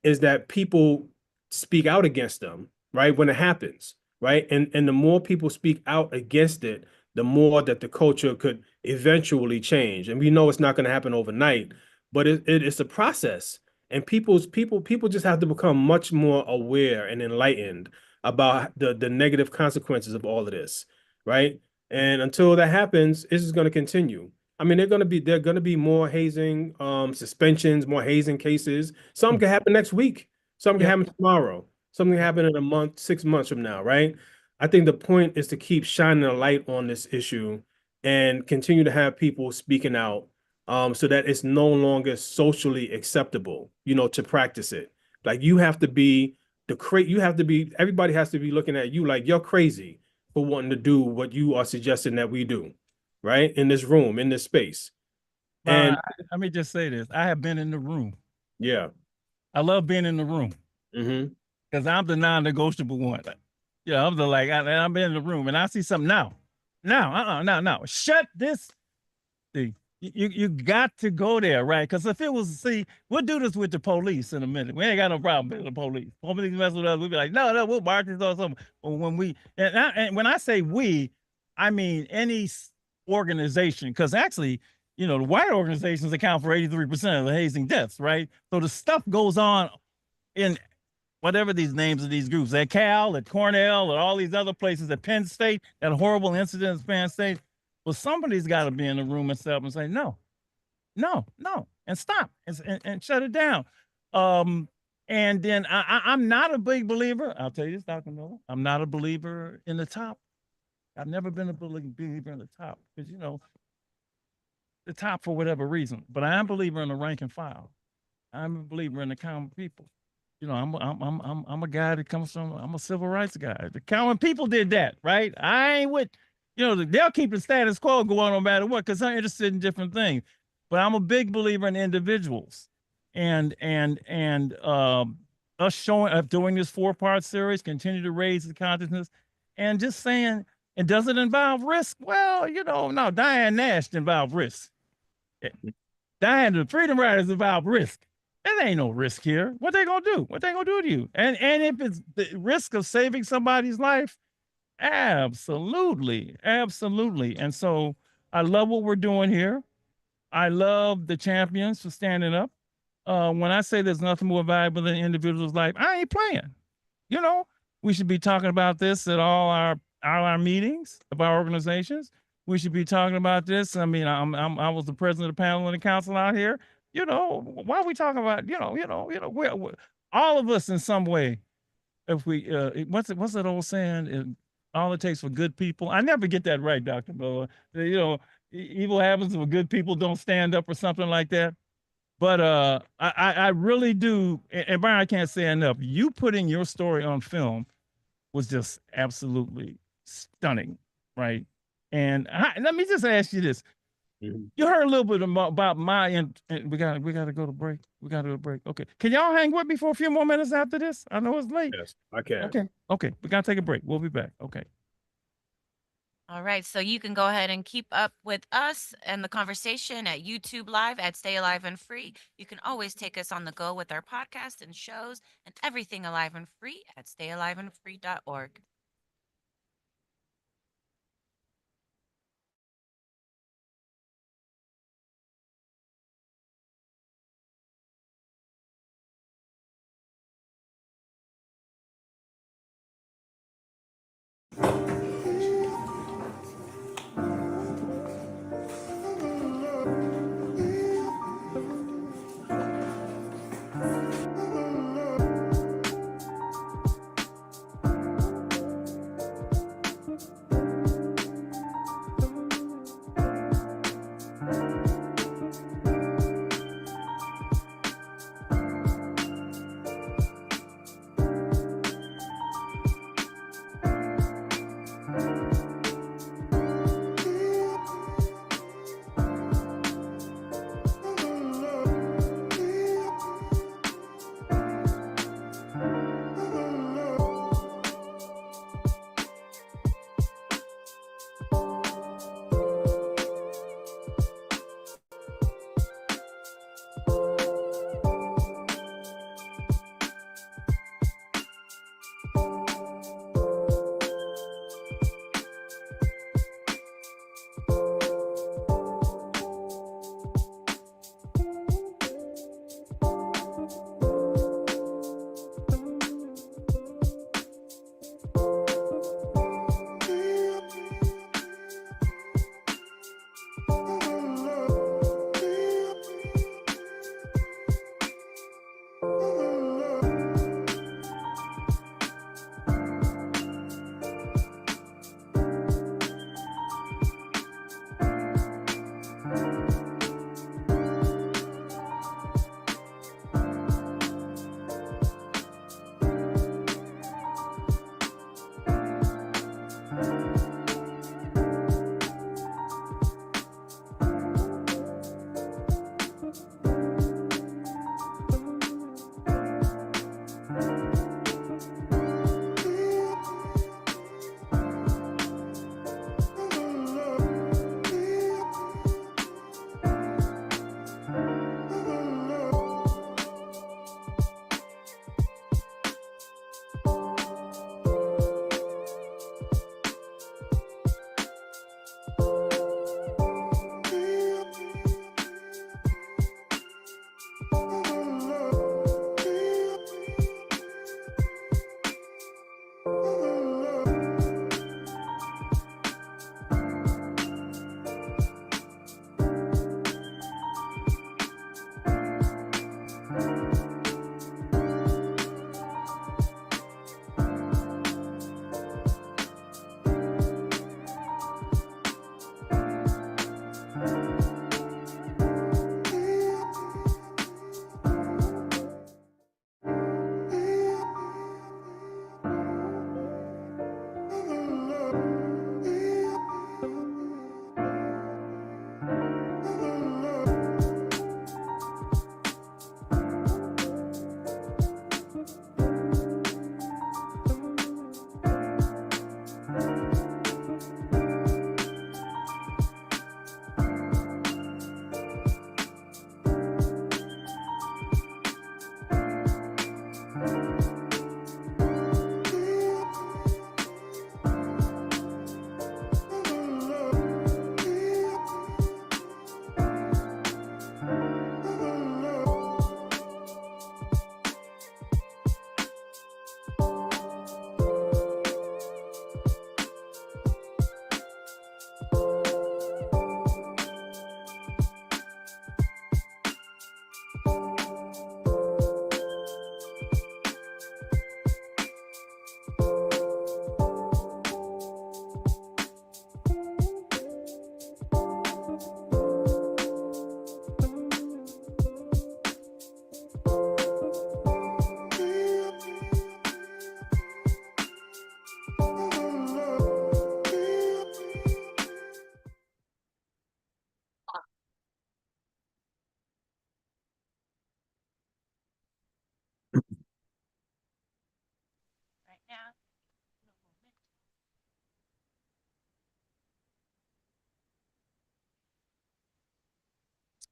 is that people speak out against them, right? When it happens, right? And the more people speak out against it, the more that the culture could eventually change. And we know it's not going to happen overnight, but it's a process. And people just have to become much more aware and enlightened about the negative consequences of all of this, right? And until that happens, this is going to continue. I mean, there are gonna be more hazing suspensions, more hazing cases. Some could happen next week. Some can happen tomorrow. Something can happen in a month, 6 months from now, right? I think the point is to keep shining a light on this issue and continue to have people speaking out so that it's no longer socially acceptable, to practice it. Like you have to be everybody has to be looking at you like you're crazy for wanting to do what you are suggesting that we do, right? In this room, in this space. And let me just say this. I have been in the room. yeah. I love being in the room. Mm-hmm. Because I'm the non-negotiable one. Yeah, I'm the I'm in the room and I see something now. No. Shut this. See, you got to go there, right? Because if it was, we'll do this with the police in a minute. We ain't got no problem with the police. Police mess with us, we'll be like, no, we'll march this or something. Or when I say we, I mean any organization, because actually, the white organizations account for 83% of the hazing deaths, right? So the stuff goes on in whatever these names of these groups, at Cal, at Cornell, at all these other places, at Penn State, that horrible incident at Penn State. Well, somebody's got to be in the room itself and say, no, and stop and shut it down. And then I'm not a big believer. I'll tell you this, Dr. Miller. I'm not a believer in the top. I've never been a believer in the top because, the top for whatever reason. But I am a believer in the rank and file. I'm a believer in the common people. I'm a guy that comes from. I'm a civil rights guy. The common people did that, right? I ain't with, they'll keep the status quo going no matter what because I'm interested in different things. But I'm a big believer in individuals, and us showing doing this 4-part series, continue to raise the consciousness, and just saying it doesn't involve risk. Well, no, Diane Nash involved risk. Diane, the Freedom Riders involve risk. There ain't no risk here. What they gonna do? What they gonna do to you? And if it's the risk of saving somebody's life, absolutely. And so I love what we're doing here. I love the champions for standing up. When I say there's nothing more valuable than an individual's life, I ain't playing. We should be talking about this at all our meetings of our organizations. We should be talking about this. I mean, I was the president of the panel and the council out here. Why are we talking about, we're all of us in some way, if we, what's that old saying? All it takes for good people. I never get that right, Dr. Boa. Evil happens when good people don't stand up or something like that. But I really do. And Brian, I can't say enough. You putting your story on film was just absolutely stunning, right? And let me just ask you this. You heard a little bit about we gotta go to break. We gotta go to break. Okay. Can y'all hang with me for a few more minutes after this? I know it's late. Yes, I can. Okay. We gotta take a break. We'll be back. Okay. All right, so you can go ahead and keep up with us and the conversation at YouTube Live at Stay Alive and Free. You can always take us on the go with our podcast and shows and everything alive and free at stayaliveandfree.org.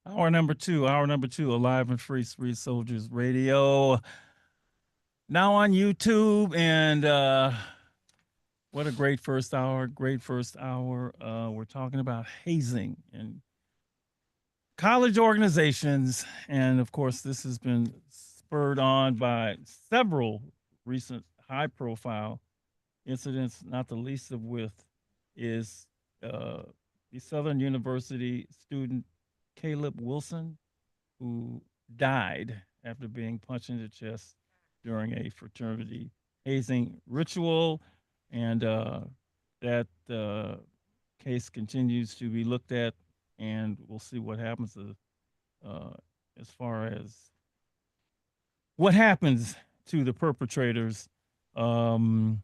Hour number two, Alive and Free, Free Soldiers Radio. Now on YouTube, and what a great first hour, we're talking about hazing and college organizations. And of course, this has been spurred on by several recent high profile incidents, not the least of which is the Southern University student Caleb Wilson, who died after being punched in the chest during a fraternity hazing ritual. And that case continues to be looked at, and we'll see what happens as far as what happens to the perpetrators. There's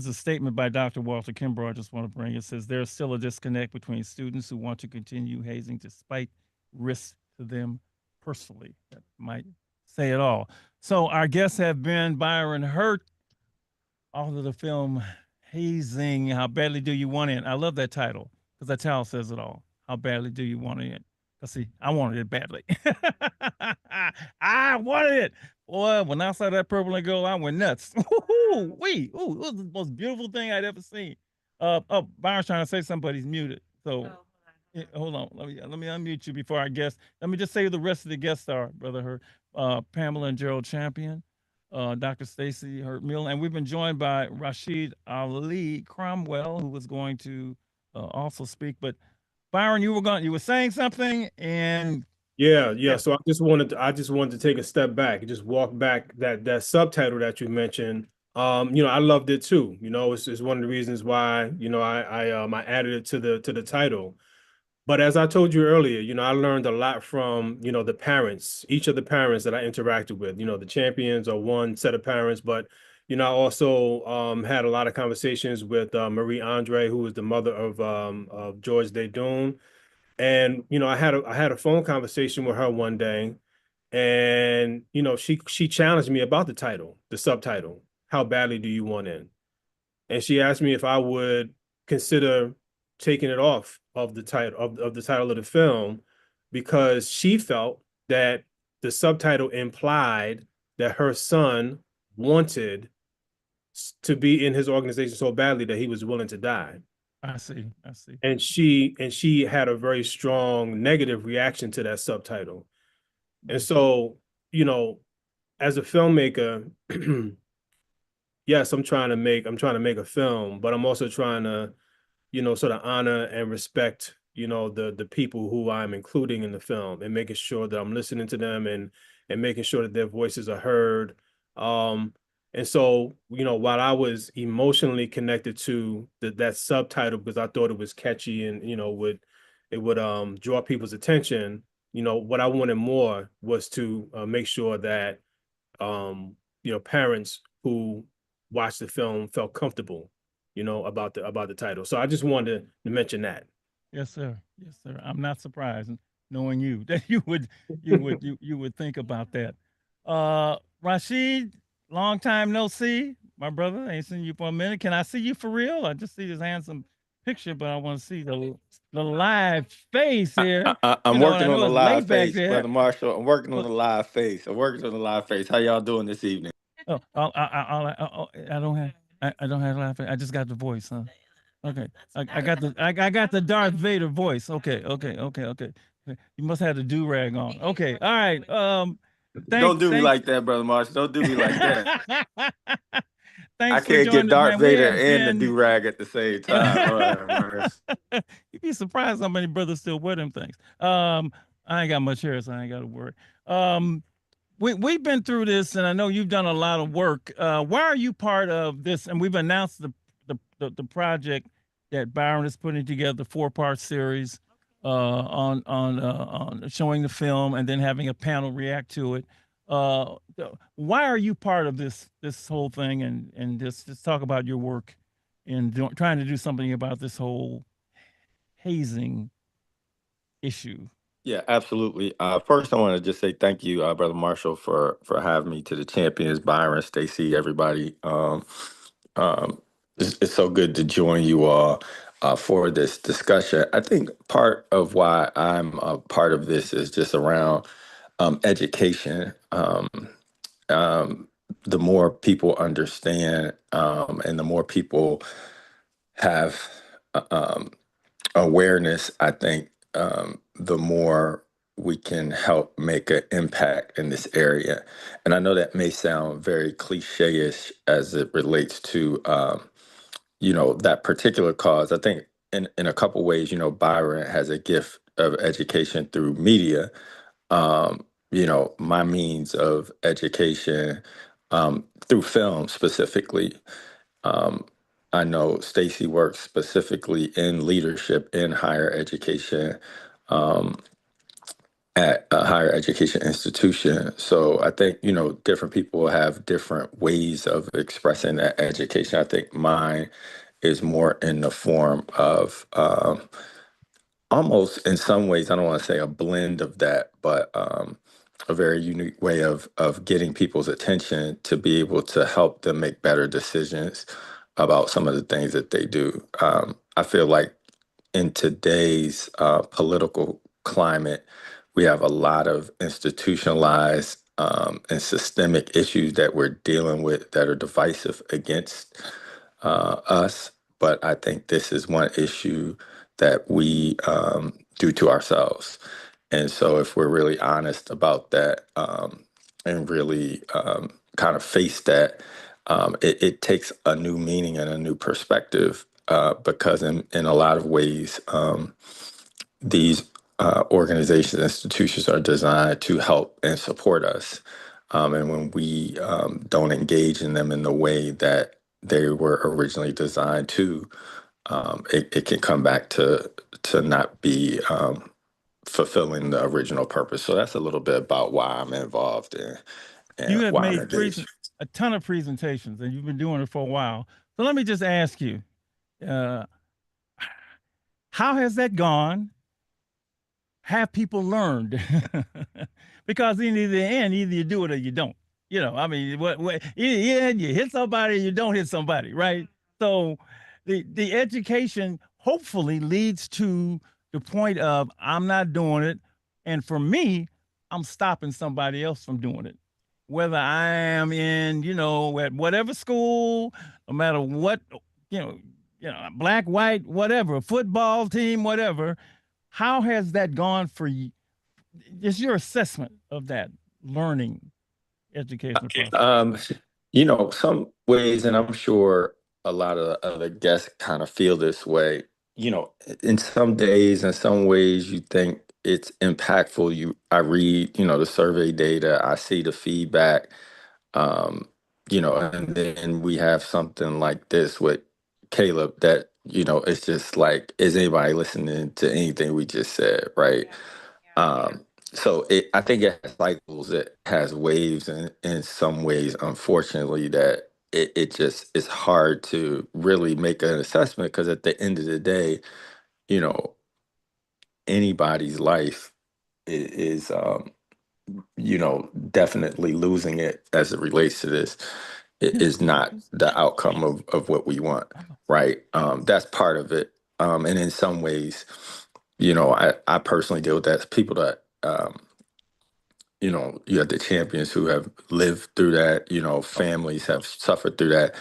a statement by Dr. Walter Kimbrough I just want to bring. It says there's still a disconnect between students who want to continue hazing despite risks to them personally. That might say it all. So our guests have been Byron Hurt, author of the film Hazing, How Badly Do You Want It? I love that title because that title says it all. How badly do you want it? Because see, I wanted it badly. I wanted it. Boy, when I saw that purple and gold, I went nuts. Ooh, it was the most beautiful thing I'd ever seen. Byron's trying to say something, but he's muted. So hold on. Let me unmute you before I guess. Let me just say who the rest of the guests are, Brother Hurt. Pamela and Gerald Champion, Dr. Stacy Hurt Mill, and we've been joined by Rashid Ali Cromwell, who was going to also speak. But Byron, you were saying something, and yeah. So I just wanted to take a step back and just walk back that subtitle that you mentioned. I loved it too. It's one of the reasons why I added it to the title. But as I told you earlier, I learned a lot from the parents, each of the parents that I interacted with. The champions are one set of parents, but I also had a lot of conversations with Marie Andre, who was the mother of George Daydoun. And I had a phone conversation with her one day, and she challenged me about the subtitle, How Badly Do You Want In? And she asked me if I would consider taking it off of the title of the title of the film, because she felt that the subtitle implied that her son wanted to be in his organization so badly that he was willing to die. I see. And she had a very strong negative reaction to that subtitle. And so, as a filmmaker, yes, I'm trying to make a film, but I'm also trying to, sort of honor and respect, the people who I'm including in the film, and making sure that I'm listening to them and making sure that their voices are heard. And so, while I was emotionally connected to that subtitle because I thought it was catchy and, it would draw people's attention, what I wanted more was to make sure that, parents who watched the film felt comfortable, about the title. So I just wanted to mention that. Yes, sir. I'm not surprised knowing you that you would think about that. Rashid, long time no see, my brother. I ain't seen you for a minute. Can I see you for real? I just see this handsome picture, but I want to see the live face here. I'm working on the live back face, there. Brother Marshall. I'm working on the live face. How y'all doing this evening? Oh, I don't have a live face. I just got the voice, huh? Okay, I got the Darth Vader voice. Okay. You must have the do-rag on. Okay, all right. Don't do me like that, Brother Marshall. Don't do me like that. Thanks I for can't joining get us, Darth man. We Vader have and the been- do-rag at the same time. Lord have mercy. You'd be surprised how many brothers still wear them things. I ain't got much hair, so I ain't got to worry. We've been through this, and I know you've done a lot of work. Why are you part of this? And we've announced the project that Byron is putting together, 4-part series on showing the film and then having a panel react to it. Why are you part of this whole thing, and just talk about your work in trying to do something about this whole hazing issue? Yeah, absolutely. First, I want to just say thank you, Brother Marshall, for having me, to the champions, Byron, Stacy, everybody. It's so good to join you all. for this discussion. I think part of why I'm a part of this is just around education. The more people understand and the more people have awareness, I think the more we can help make an impact in this area. And I know that may sound very cliche-ish as it relates to, that particular cause. I think in a couple ways, Byron has a gift of education through media. My means of education through film specifically. Um, I know Stacy works specifically in leadership in higher education um, at a higher education institution. So I think, different people have different ways of expressing that education. I think mine is more in the form of almost in some ways, I don't want to say a blend of that, but a very unique way of getting people's attention to be able to help them make better decisions about some of the things that they do. I feel like in today's political climate, we have a lot of institutionalized and systemic issues that we're dealing with that are divisive against us. But I think this is one issue that we do to ourselves. And so, if we're really honest about that and really kind of face that, it takes a new meaning and a new perspective because, in a lot of ways, these organizations, institutions are designed to help and support us. And when we don't engage in them in the way that they were originally designed to, it can come back to not be fulfilling the original purpose. So that's a little bit about why I'm involved in and You have why I'm made engaged. a ton of presentations, and you've been doing it for a while. So let me just ask you, uh, how has that gone? Have people learned? Because in the end, either you do it or you don't. I mean, what yeah, you hit somebody, you don't hit somebody, right? So the education hopefully leads to the point of I'm not doing it, and for me, I'm stopping somebody else from doing it. Whether I am in, at whatever school, no matter what, black, white, whatever, football team, whatever. How has that gone for you? Just your assessment of that learning education process. Some ways, and I'm sure a lot of the other guests kind of feel this way. In some days, in some ways, you think it's impactful. I read, the survey data, I see the feedback, and then we have something like this with Caleb that, it's just like, is anybody listening to anything we just said, right? So I think it has cycles, it has waves, and in some ways, unfortunately, that it just is hard to really make an assessment because at the end of the day, you know, anybody's life is definitely losing it as it relates to this. It is not the outcome of what we want, right? That's part of it. And in some ways, I personally deal with that. People that you have the champions who have lived through that, families have suffered through that.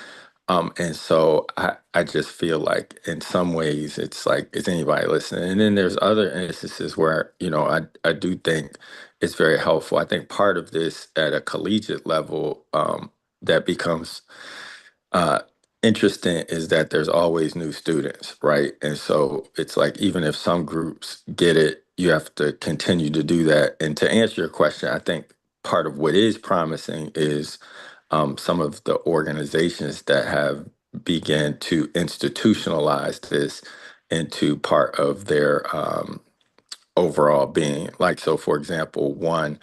And so I just feel like in some ways it's like, is anybody listening? And then there's other instances where, I do think it's very helpful. I think part of this at a collegiate level that becomes uh, interesting is that there's always new students, right? And so it's like, even if some groups get it, you have to continue to do that. And to answer your question, I think part of what is promising is some of the organizations that have began to institutionalize this into part of their overall being. Like, so for example, one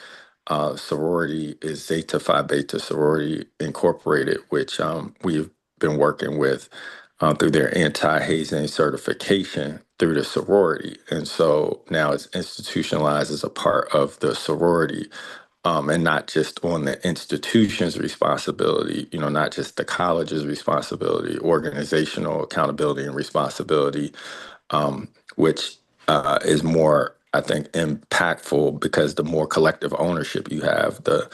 sorority is Zeta Phi Beta Sorority Incorporated, which we've been working with through their anti-hazing certification through the sorority. And so now it's institutionalized as a part of the sorority. and not just on the institution's responsibility, not just the college's responsibility, organizational accountability and responsibility, which is more, I think, impactful because the more collective ownership you have, the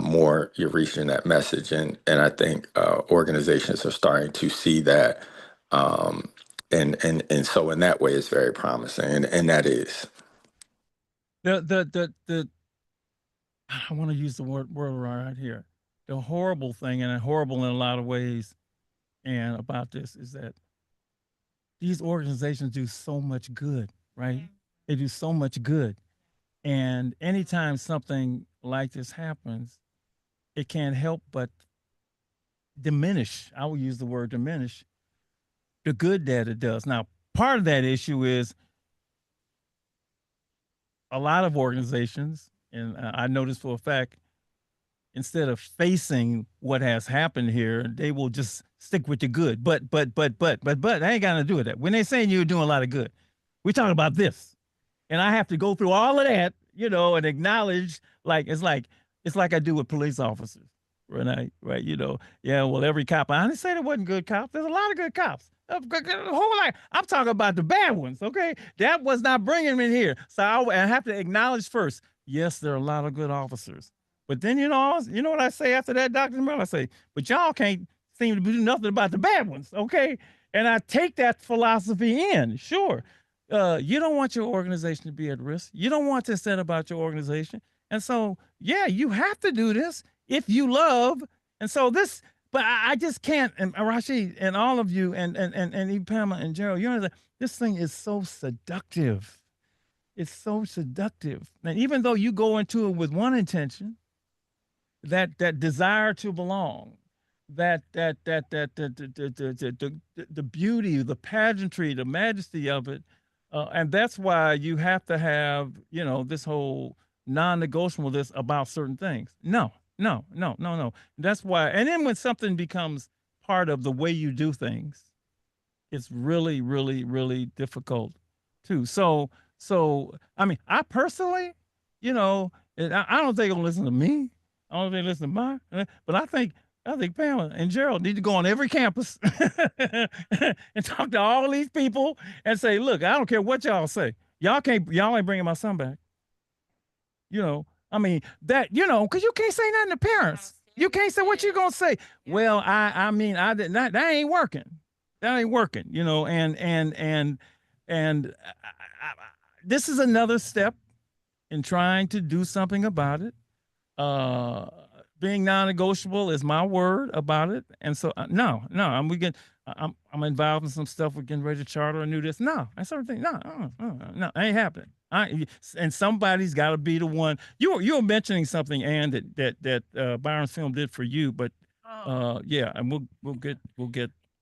more you're reaching that message. And I think organizations are starting to see that. And so in that way, it's very promising. And that is. The I want to use the word right here. The horrible thing, and horrible in a lot of ways, and about this is that these organizations do so much good, right? They do so much good. And anytime something like this happens, it can't help but diminish. I will use the word diminish the good that it does. Now, part of that issue is a lot of organizations, and I know this for a fact, instead of facing what has happened here, they will just stick with the good. But I ain't got to do with that. When they're saying you're doing a lot of good, we're talking about this. And I have to go through all of that, and acknowledge, it's like I do with police officers, right? Yeah, well, every cop, I didn't say there wasn't good cops. There's a lot of good cops. A whole lot. I'm talking about the bad ones, okay? That was not bringing them in here. So I have to acknowledge first, yes, there are a lot of good officers. But then, what I say after that, Dr. Miller? I say, but y'all can't seem to do nothing about the bad ones, okay? And I take that philosophy in, sure. You don't want your organization to be at risk. You don't want to set about your organization. And so, yeah, you have to do this if you love. And so but I just can't. And Rashid and all of you and Pamela and Gerald, this thing is so seductive. It's so seductive. And even though you go into it with one intention, that desire to belong, the beauty, the pageantry, the majesty of it, and that's why you have to have this whole non-negotiable this about certain things. No, no, no, no, no. That's why. And then when something becomes part of the way you do things, it's really, really, really difficult too. So I mean, I personally, I don't think they'll listen to me. I don't think they listen to mine. But I think Pamela and Gerald need to go on every campus and talk to all these people and say, look, I don't care what y'all say. Y'all ain't bringing my son back. I mean, because you can't say nothing to parents. You can't say what you gonna say. Well, I mean, I did not. That ain't working. That ain't working. And this is another step in trying to do something about it. Being non-negotiable is my word about it. And so, no, I'm involved in some stuff. We're getting ready to charter a new this. No, I sort of think, no, ain't happening. And somebody's got to be the one. You were mentioning something, Ann, that Byron's film did for you, but yeah, and we'll get.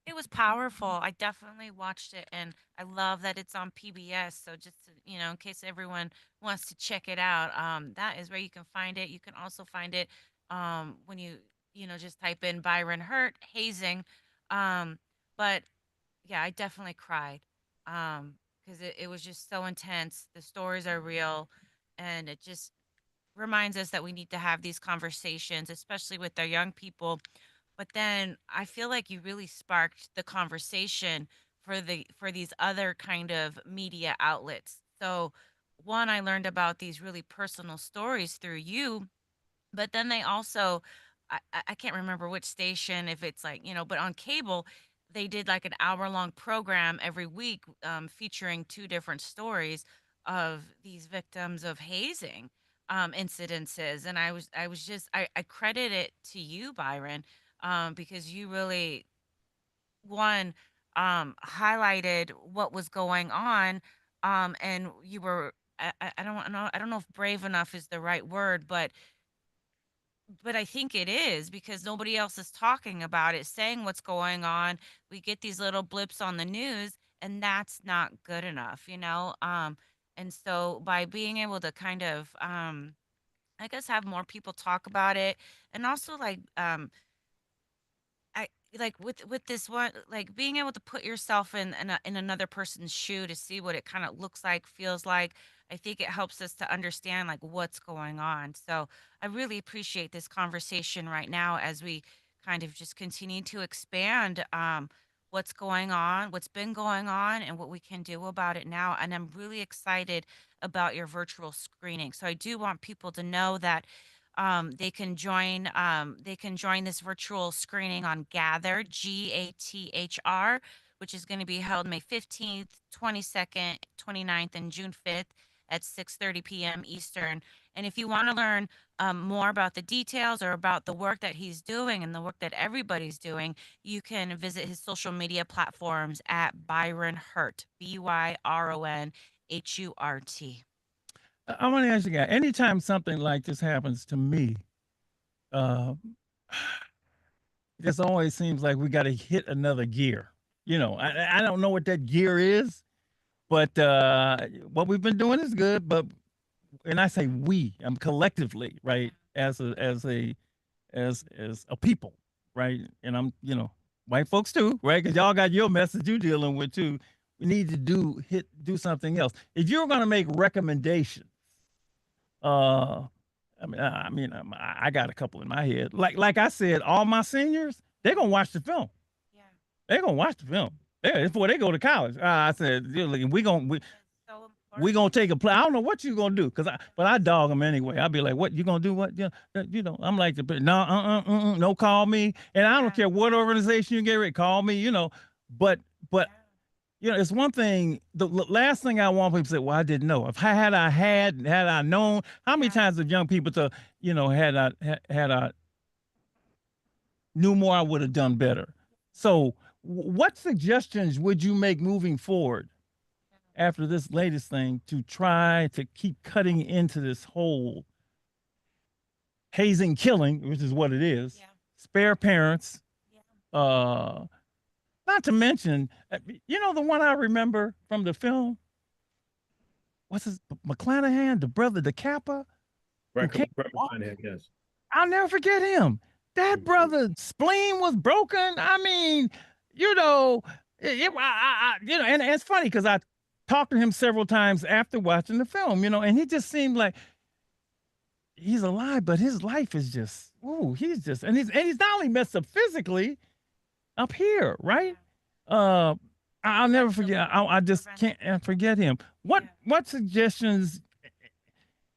It was powerful. I definitely watched it, and I love that it's on PBS. So just to, in case everyone wants to check it out, that is where you can find it. You can also find it when you just type in Byron Hurt Hazing. But yeah, I definitely cried because it was just so intense. The stories are real, and it just reminds us that we need to have these conversations, especially with our young people. But then I feel like you really sparked the conversation for these other kind of media outlets. So one, I learned about these really personal stories through you, but then they also, I can't remember which station, if it's like, but on cable, they did like an hour-long program every week, featuring two different stories of these victims of hazing incidences. And I credit it to you, Byron, because you really, one, highlighted what was going on, and you were, I don't know if brave enough is the right word, but I think it is because nobody else is talking about it, saying what's going on. We get these little blips on the news, and that's not good enough. And so by being able to kind of, I guess, have more people talk about it, and also I like with this one, like being able to put yourself in another person's shoe to see what it kind of looks like, feels like. I think it helps us to understand like what's going on. So I really appreciate this conversation right now as we kind of just continue to expand what's going on, what's been going on, and what we can do about it now. And I'm really excited about your virtual screening. So I do want people to know that they can join this virtual screening on Gather, GATHR, which is going to be held May 15th, 22nd, 29th, and June 5th at 6:30 p.m. Eastern. And if you want to learn more about the details or about the work that he's doing and the work that everybody's doing, you can visit his social media platforms at Byron Hurt, BYRONHURT. I want to ask you guys, anytime something like this happens to me, uh, it just always seems like we got to hit another gear. I don't know what that gear is, but what we've been doing is good. But and I say we, I'm collectively, right, as a people, right, and I'm white folks too, right, because y'all got your message you dealing with too. We need to do something else. If you're going to make recommendations, I got a couple in my head. Like I said, all my seniors, they're gonna watch the film. Yeah. They're gonna watch the film. Before they go to college. I said, we gonna take a play. I don't know what you gonna do, but I dog them anyway. I'll be like, what you gonna do? What I'm like, no, call me, and I don't care what organization you get ready, call me. But it's one thing. The last thing I want people to say, well, I didn't know. If had I known, how many times have young people to, had I knew more, I would have done better. So, what suggestions would you make moving forward after this latest thing to try to keep cutting into this whole hazing killing, which is what it is, spare parents, not to mention, the one I remember from the film, what's his, McClanahan, the brother, the Kappa? Brett McClanahan, yes. I'll never forget him. That brother's spleen was broken. I mean, and it's funny because I talked to him several times after watching the film, and he just seemed like he's alive, but his life is just, and he's not only messed up physically up here, right? I'll never forget. I just can't forget him. What suggestions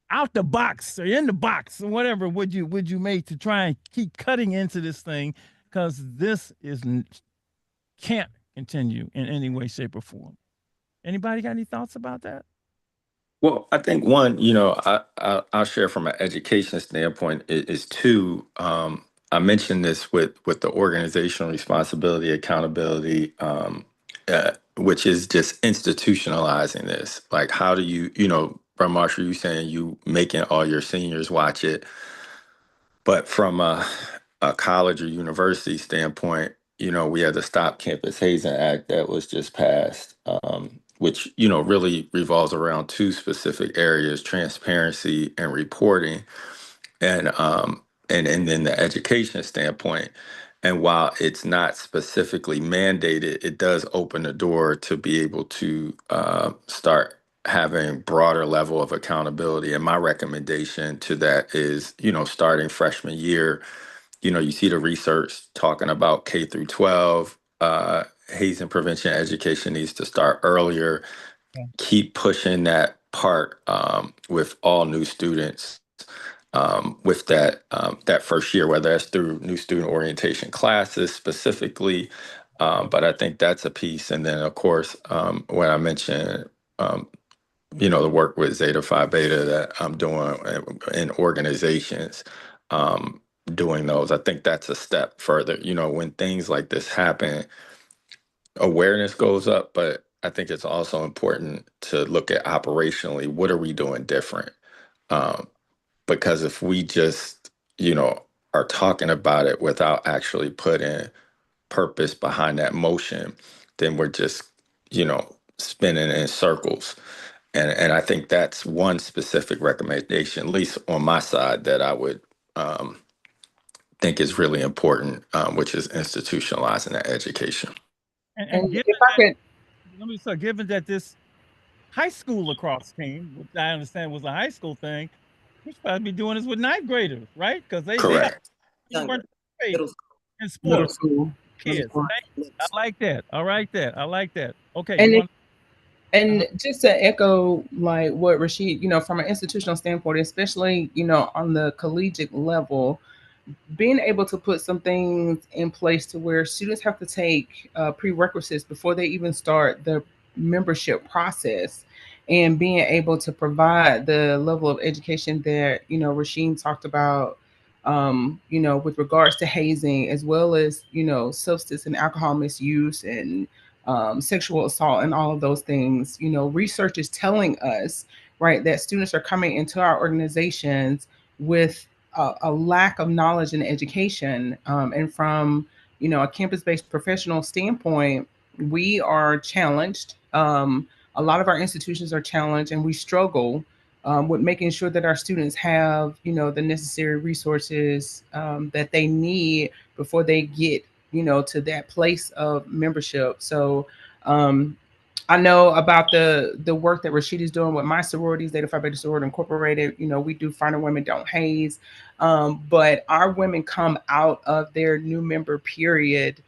out the box or in the box or whatever would you make to try and keep cutting into this thing, because this can't continue in any way, shape, or form. Anybody got any thoughts about that? Well, I think one, I'll share from an education standpoint is two. I mentioned this with the organizational responsibility, accountability, which is just institutionalizing this. Like, how do you, Brother Marshall, you saying you making all your seniors watch it, but from a college or university standpoint, we had the Stop Campus Hazing Act that was just passed, which, really revolves around two specific areas: transparency and reporting, and then the education standpoint. And while it's not specifically mandated, it does open the door to be able to start having broader level of accountability. And my recommendation to that is, starting freshman year, you see the research talking about K through 12, hazing prevention education needs to start earlier. Keep pushing that part with all new students, with that first year, whether that's through new student orientation classes specifically. But I think that's a piece. And then, of course, when I mentioned, the work with Zeta Phi Beta that I'm doing in organizations, doing those, I think that's a step further. When things like this happen, awareness goes up, but I think it's also important to look at operationally, what are we doing different? Because if we just, are talking about it without actually putting purpose behind that motion, then we're just, spinning in circles. And I think that's one specific recommendation, at least on my side, that I would think is really important, which is institutionalizing that education. And if I could, given that this high school lacrosse team, which I understand was a high school thing. We should probably be doing this with ninth graders, right? Because they Correct. Younger, participate middle in Middle sports. school. Middle Kids, school. I like that. I like that. I like that. Okay, And you it, want? and just to echo like what Rashid, from an institutional standpoint, especially, on the collegiate level, being able to put some things in place to where students have to take prerequisites before they even start the membership process, and being able to provide the level of education that Rasheen talked about, with regards to hazing, as well as substance and alcohol misuse, and sexual assault, and all of those things. Research is telling us, right, that students are coming into our organizations with a lack of knowledge and education. And from a campus-based professional standpoint, we are challenged. A lot of our institutions are challenged, and we struggle with making sure that our students have the necessary resources that they need before they get to that place of membership. So um, I know about the work that Rashid is doing with my sororities, Theta Phi Beta Sorority Incorporated. We do Finer Women Don't Haze, but our women come out of their new member period,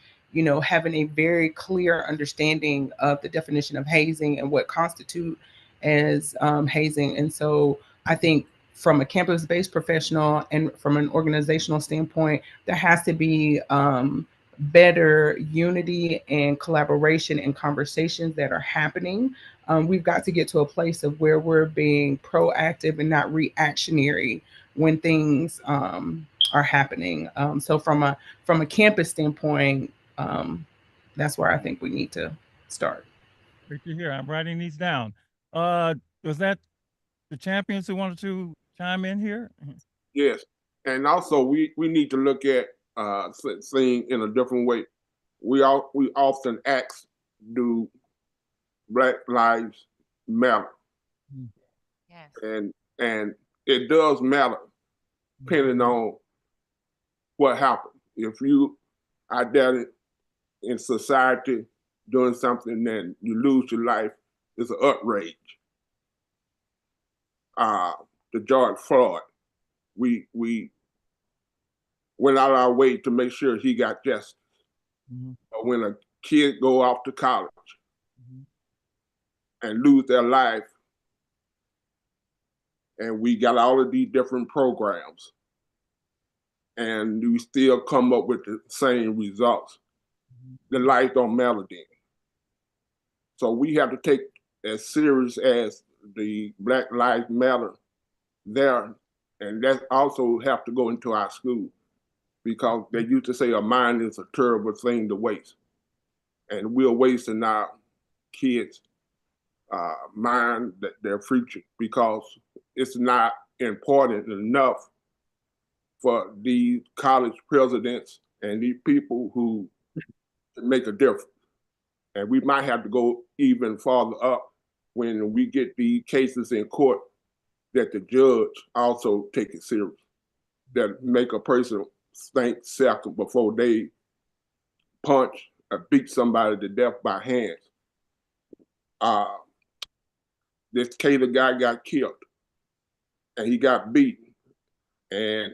having a very clear understanding of the definition of hazing and what constitute as hazing. And so I think from a campus-based professional and from an organizational standpoint, there has to be better unity and collaboration and conversations that are happening. We've got to get to a place of where we're being proactive and not reactionary when things are happening. So from a campus standpoint, that's where I think we need to start. Great to hear. I'm writing these down. Was that the champions who wanted to chime in here? Yes, and also we need to look at seeing in a different way. We often ask, do Black Lives Matter? Yes. And it does matter, depending on what happened. If you are there in society doing something and you lose your life, it's an outrage. The George Floyd, we went out our way to make sure he got justice. But when a kid go off to college and lose their life, and we got all of these different programs, and we still come up with the same results, the life don't matter then. So we have to take as serious as the Black Lives Matter there, and that also have to go into our school, because they used to say a mind is a terrible thing to waste. And we're wasting our kids' mind, their future, because it's not important enough for these college presidents and these people who make a difference. And we might have to go even farther up when we get these cases in court, that the judge also take it serious, that make a person think second before they punch or beat somebody to death by hands. This Cater guy got killed and he got beaten, and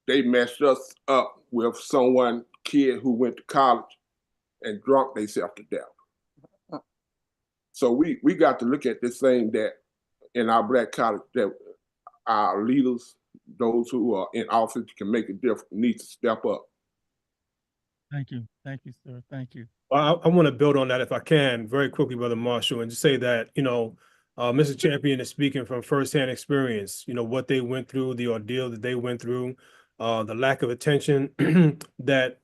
they messed us up with someone, kid who went to college and drunk themselves to death. So we got to look at this thing, that in our Black college, that our leaders, those who are in office can make a difference, need to step up. Thank you. Thank you, sir. Thank you. I want to build on that if I can very quickly, Brother Marshall, and just say that, Mr. Champion is speaking from firsthand experience, what they went through, the ordeal that they went through, the lack of attention that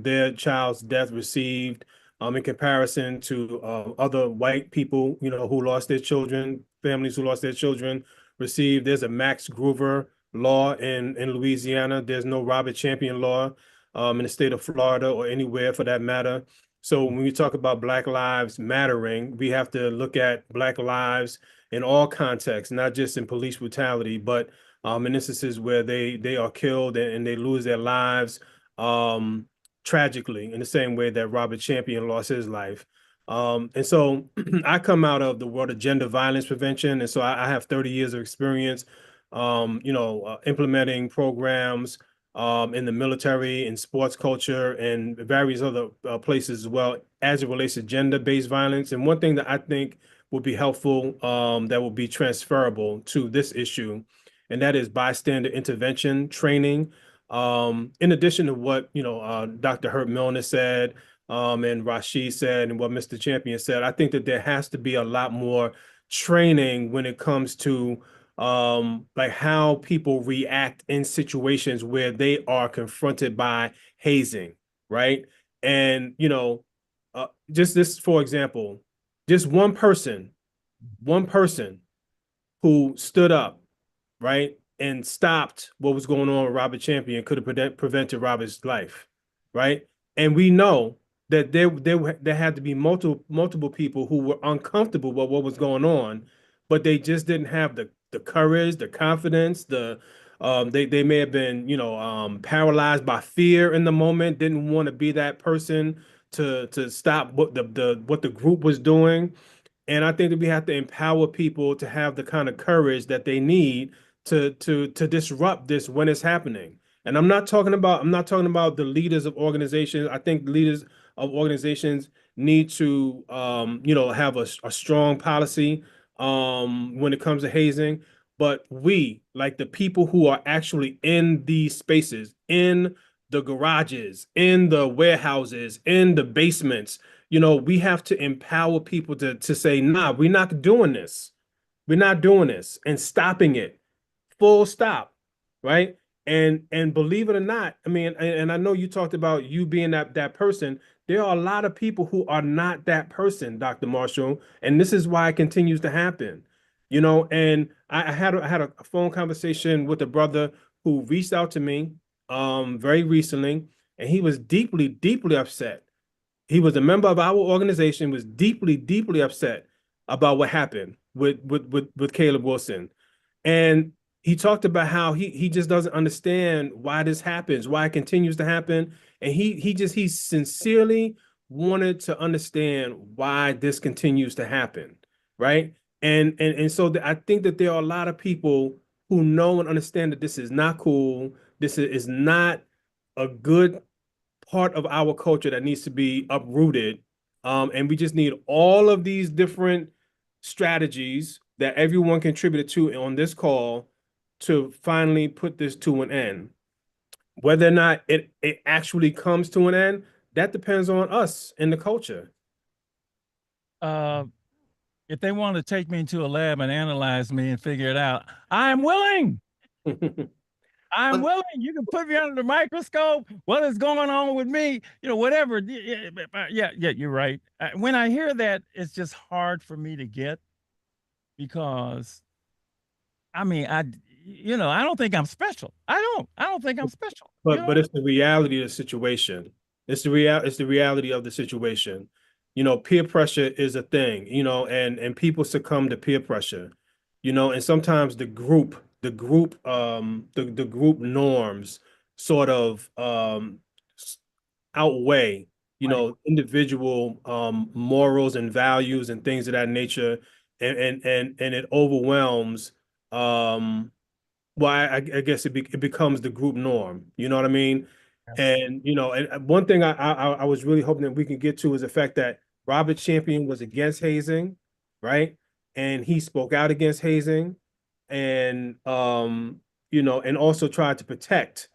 their child's death received in comparison to other white people, who lost their children, families who lost their children received. There's a Max Groover law in Louisiana. There's no Robert Champion law in the state of Florida or anywhere for that matter. So when we talk about Black Lives Mattering, we have to look at Black lives in all contexts, not just in police brutality, but in instances where they are killed and they lose their lives tragically, in the same way that Robert Champion lost his life. And so I come out of the world of gender violence prevention. And so I have 30 years of experience, implementing programs in the military, in sports culture, and various other places as well as it relates to gender-based violence. And one thing that I think would be helpful that will be transferable to this issue, and that is bystander intervention training. In addition to what, Dr. Herb Milner said, and Rashid said, and what Mr. Champion said, I think that there has to be a lot more training when it comes to like how people react in situations where they are confronted by hazing, right? And just this, for example, just one person who stood up, right, and stopped what was going on with Robert Champion could have prevented Robert's life, right? And we know that there had to be multiple people who were uncomfortable with what was going on, but they just didn't have the courage, the confidence, they may have been paralyzed by fear in the moment, didn't want to be that person to stop what the group was doing. And I think that we have to empower people to have the kind of courage that they need to disrupt this when it's happening. And I'm not talking about the leaders of organizations. I think leaders of organizations need to have a strong policy when it comes to hazing. But we, like the people who are actually in these spaces, in the garages, in the warehouses, in the basements, we have to empower people to say, nah, we're not doing this. We're not doing this and stopping it. Full stop. Right. And believe it or not, I mean, and I know you talked about you being that person. There are a lot of people who are not that person, Dr. Marshall, and this is why it continues to happen. And I had a phone conversation with a brother who reached out to me very recently, and he was deeply, deeply upset. He was a member of our organization, was deeply, deeply upset about what happened with Caleb Wilson. And he talked about how he just doesn't understand why this happens, why it continues to happen. And he sincerely wanted to understand why this continues to happen. Right. And so I think that there are a lot of people who know and understand that this is not cool. This is not a good part of our culture that needs to be uprooted. And we just need all of these different strategies that everyone contributed to on this call to finally put this to an end. Whether or not it actually comes to an end, that depends on us and the culture. If they want to take me into a lab and analyze me and figure it out, I'm willing. I'm willing. You can put me under the microscope. What is going on with me? Whatever. Yeah, you're right. When I hear that, it's just hard for me to get because, I mean, I don't think I'm special. I don't think I'm special. But it's the reality of the situation. It's the reality of the situation. Peer pressure is a thing, and people succumb to peer pressure, and sometimes the group norms sort of outweigh, individual morals and values and things of that nature, and it overwhelms well, I guess it becomes the group norm. You know what I mean? And and one thing I was really hoping that we can get to is the fact that Robert Champion was against hazing, right? And he spoke out against hazing, and and also tried to protect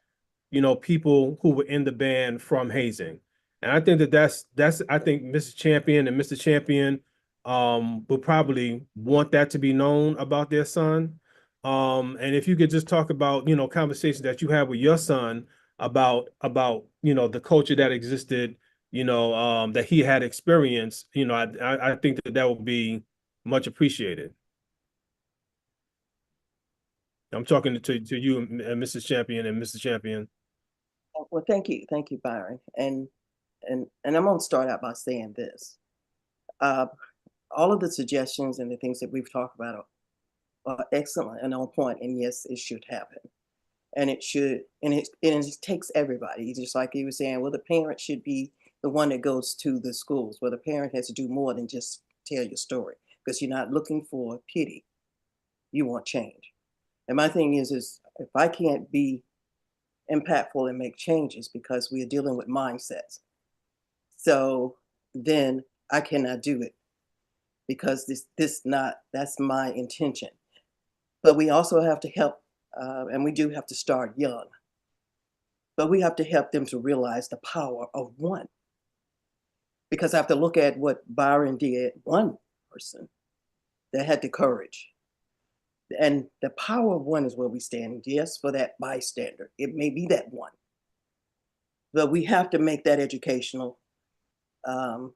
people who were in the band from hazing. And I think that's I think Mr. Champion and Mr. Champion would probably want that to be known about their son. And if you could just talk about, conversations that you have with your son about the culture that existed, that he had experienced, I think that would be much appreciated. I'm talking to you, Mrs. Champion and Mr. Champion. Well, thank you, Byron, and I'm going to start out by saying this: all of the suggestions and the things that we've talked about are excellent and on point, and yes, it should happen, and it should, and it takes everybody. Just like you were saying, well, the parents should be the one that goes to the schools, where the parent has to do more than just tell your story, because you're not looking for pity, you want change. And my thing is if I can't be impactful and make changes, because we are dealing with mindsets, so then I cannot do it, because that's my intention. But we also have to help, and we do have to start young, but we have to help them to realize the power of one. Because I have to look at what Byron did, one person that had the courage. And the power of one is where we stand. Yes, for that bystander. It may be that one. But we have to make that educational, um,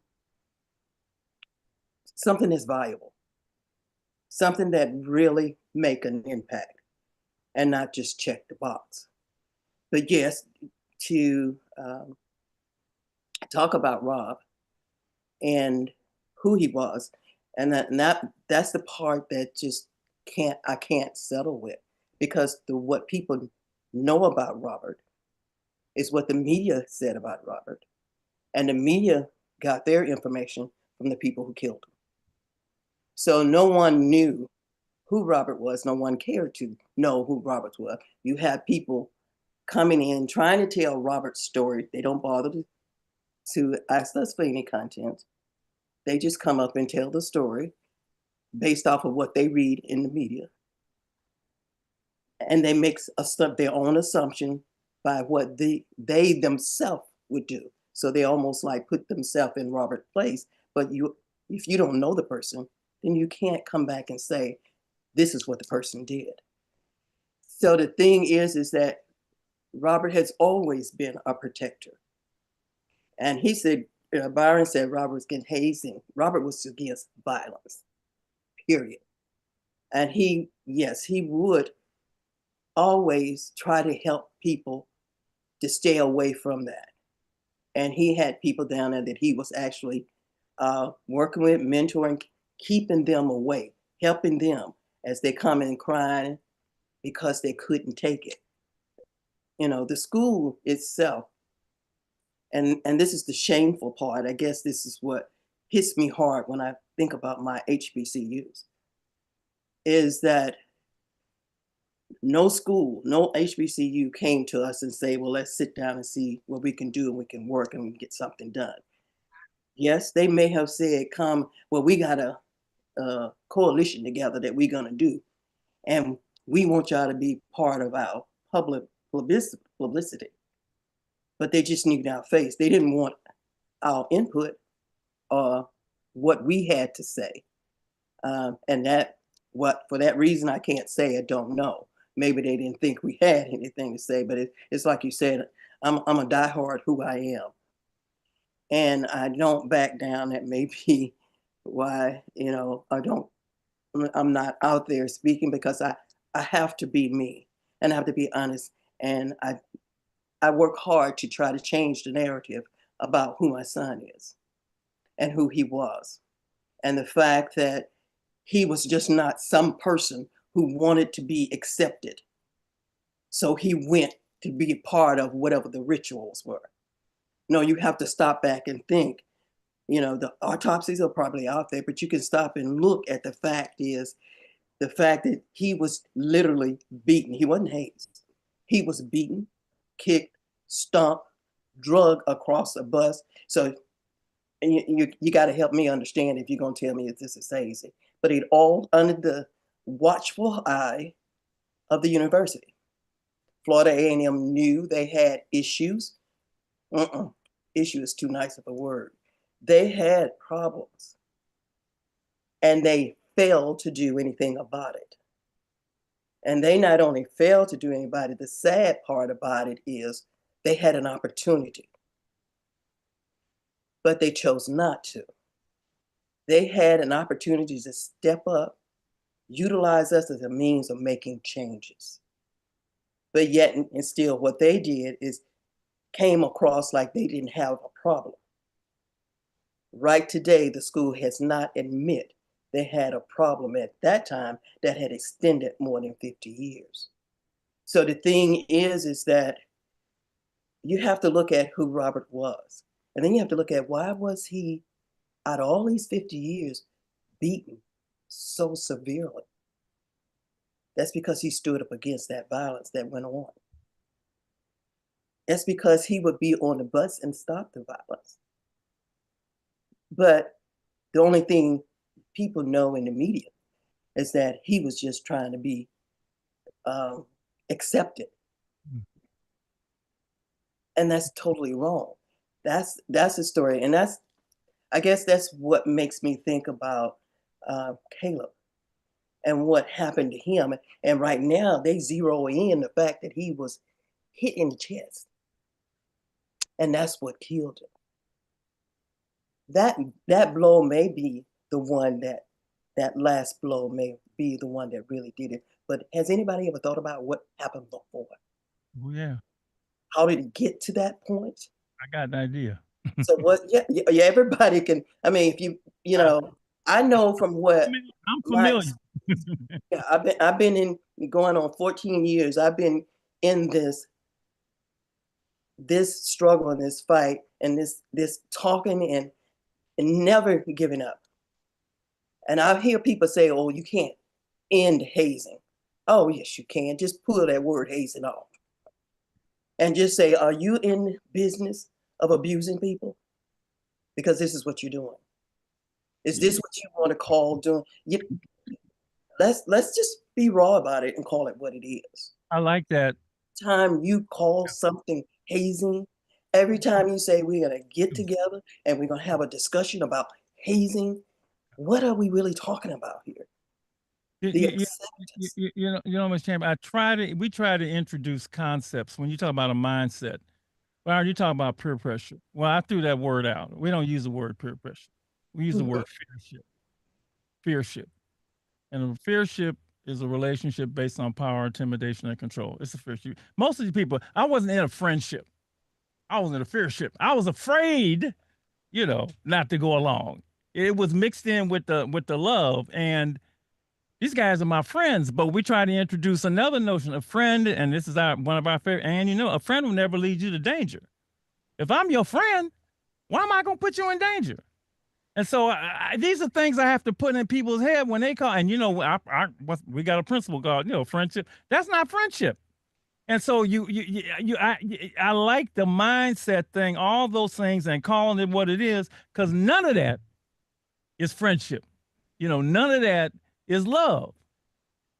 something that's valuable, something that really make an impact and not just check the box. But yes, to talk about Rob and who he was, and that's the part that just I can't settle with, because what people know about Robert is what the media said about Robert, and the media got their information from the people who killed him. So no one knew who Robert was. No one cared to know who Robert was. You have people coming in trying to tell Robert's story. They don't bother to ask us for any content. They just come up and tell the story based off of what they read in the media. And they make their own assumption by what they themselves would do. So they almost like put themselves in Robert's place. But if you don't know the person, then you can't come back and say, this is what the person did. So the thing is that Robert has always been a protector. And he said, Byron said Robert was against hazing. Robert was against violence, period. And he would always try to help people to stay away from that. And he had people down there that he was actually working with, mentoring, keeping them away, helping them as they come in crying because they couldn't take it. You know, the school itself, and this is the shameful part. I guess this is what hits me hard when I think about my HBCUs, is that no school, no HBCU came to us and say, well, let's sit down and see what we can do, and we can work and we can get something done. Yes, they may have said, come, well, we got a coalition together that we're going to do, and we want y'all to be part of our public publicity. But they just knew our face. They didn't want our input or what we had to say. And for that reason, I can't say, I don't know. Maybe they didn't think we had anything to say, but it's like you said, I'm a diehard who I am. And I don't back down. That may be why, I'm not out there speaking, because I have to be me, and I have to be honest. And I work hard to try to change the narrative about who my son is and who he was. And the fact that he was just not some person who wanted to be accepted. So he went to be a part of whatever the rituals were. No, you have to stop back and think. The autopsies are probably out there, but you can stop and look at the fact that he was literally beaten. He wasn't hazed. He was beaten, kicked, stomped, drugged across a bus. So you got to help me understand if you're going to tell me if this is hazing. But it all under the watchful eye of the university. Florida A&M knew they had issues. Issue is too nice of a word. They had problems, and they failed to do anything about it. And they not only failed to do anybody, the sad part about it is they had an opportunity, but they chose not to. They had an opportunity to step up, utilize us as a means of making changes. But yet, and still, what they did is came across like they didn't have a problem. Right today, the school has not admitted they had a problem at that time that had extended more than 50 years. So the thing is that you have to look at who Robert was. And then you have to look at why was he, out of all these 50 years, beaten so severely? That's because he stood up against that violence that went on. That's because he would be on the bus and stop the violence. But the only thing people know in the media is that he was just trying to be accepted. And that's totally wrong. That's the story. And I guess that's what makes me think about Caleb and what happened to him. And right now they zero in the fact that he was hit in the chest. And that's what killed him. That blow may be the one that last blow may be the one that really did it. But has anybody ever thought about what happened before? Oh, yeah. How did it get to that point? I got an idea. So what? Yeah, everybody can. I mean, if you know, I know from what I'm familiar. yeah, I've been in going on 14 years. I've been in this struggle and this fight and this talking and never giving up. And I hear people say, "Oh, you can't end hazing." Oh, yes, you can. Just pull that word hazing off. And just say, are you in business of abusing people? Because this is what you're doing. Is this what you want to call doing? Let's just be raw about it and call it what it is. I like that. Time you call something hazing, every time you say we're going to get together and we're going to have a discussion about hazing, what are we really talking about here? You know, Ms. Chamber, we try to introduce concepts when you talk about a mindset. Well, you talk about peer pressure. Well, I threw that word out. We don't use the word peer pressure. We use the word fearship. Fearship. And a fearship is a relationship based on power, intimidation, and control. It's a fearship. Most of the people, I wasn't in a friendship. I was in a fearship. I was afraid, not to go along. It was mixed in with the love. And these guys are my friends, but we try to introduce another notion of friend, and this is one of our favorite. And a friend will never lead you to danger. If I'm your friend, why am I going to put you in danger? And so these are things I have to put in people's head when they call. And we got a principle called friendship. That's not friendship. And so I like the mindset thing, all those things, and calling it what it is, because none of that is friendship. None of that is love,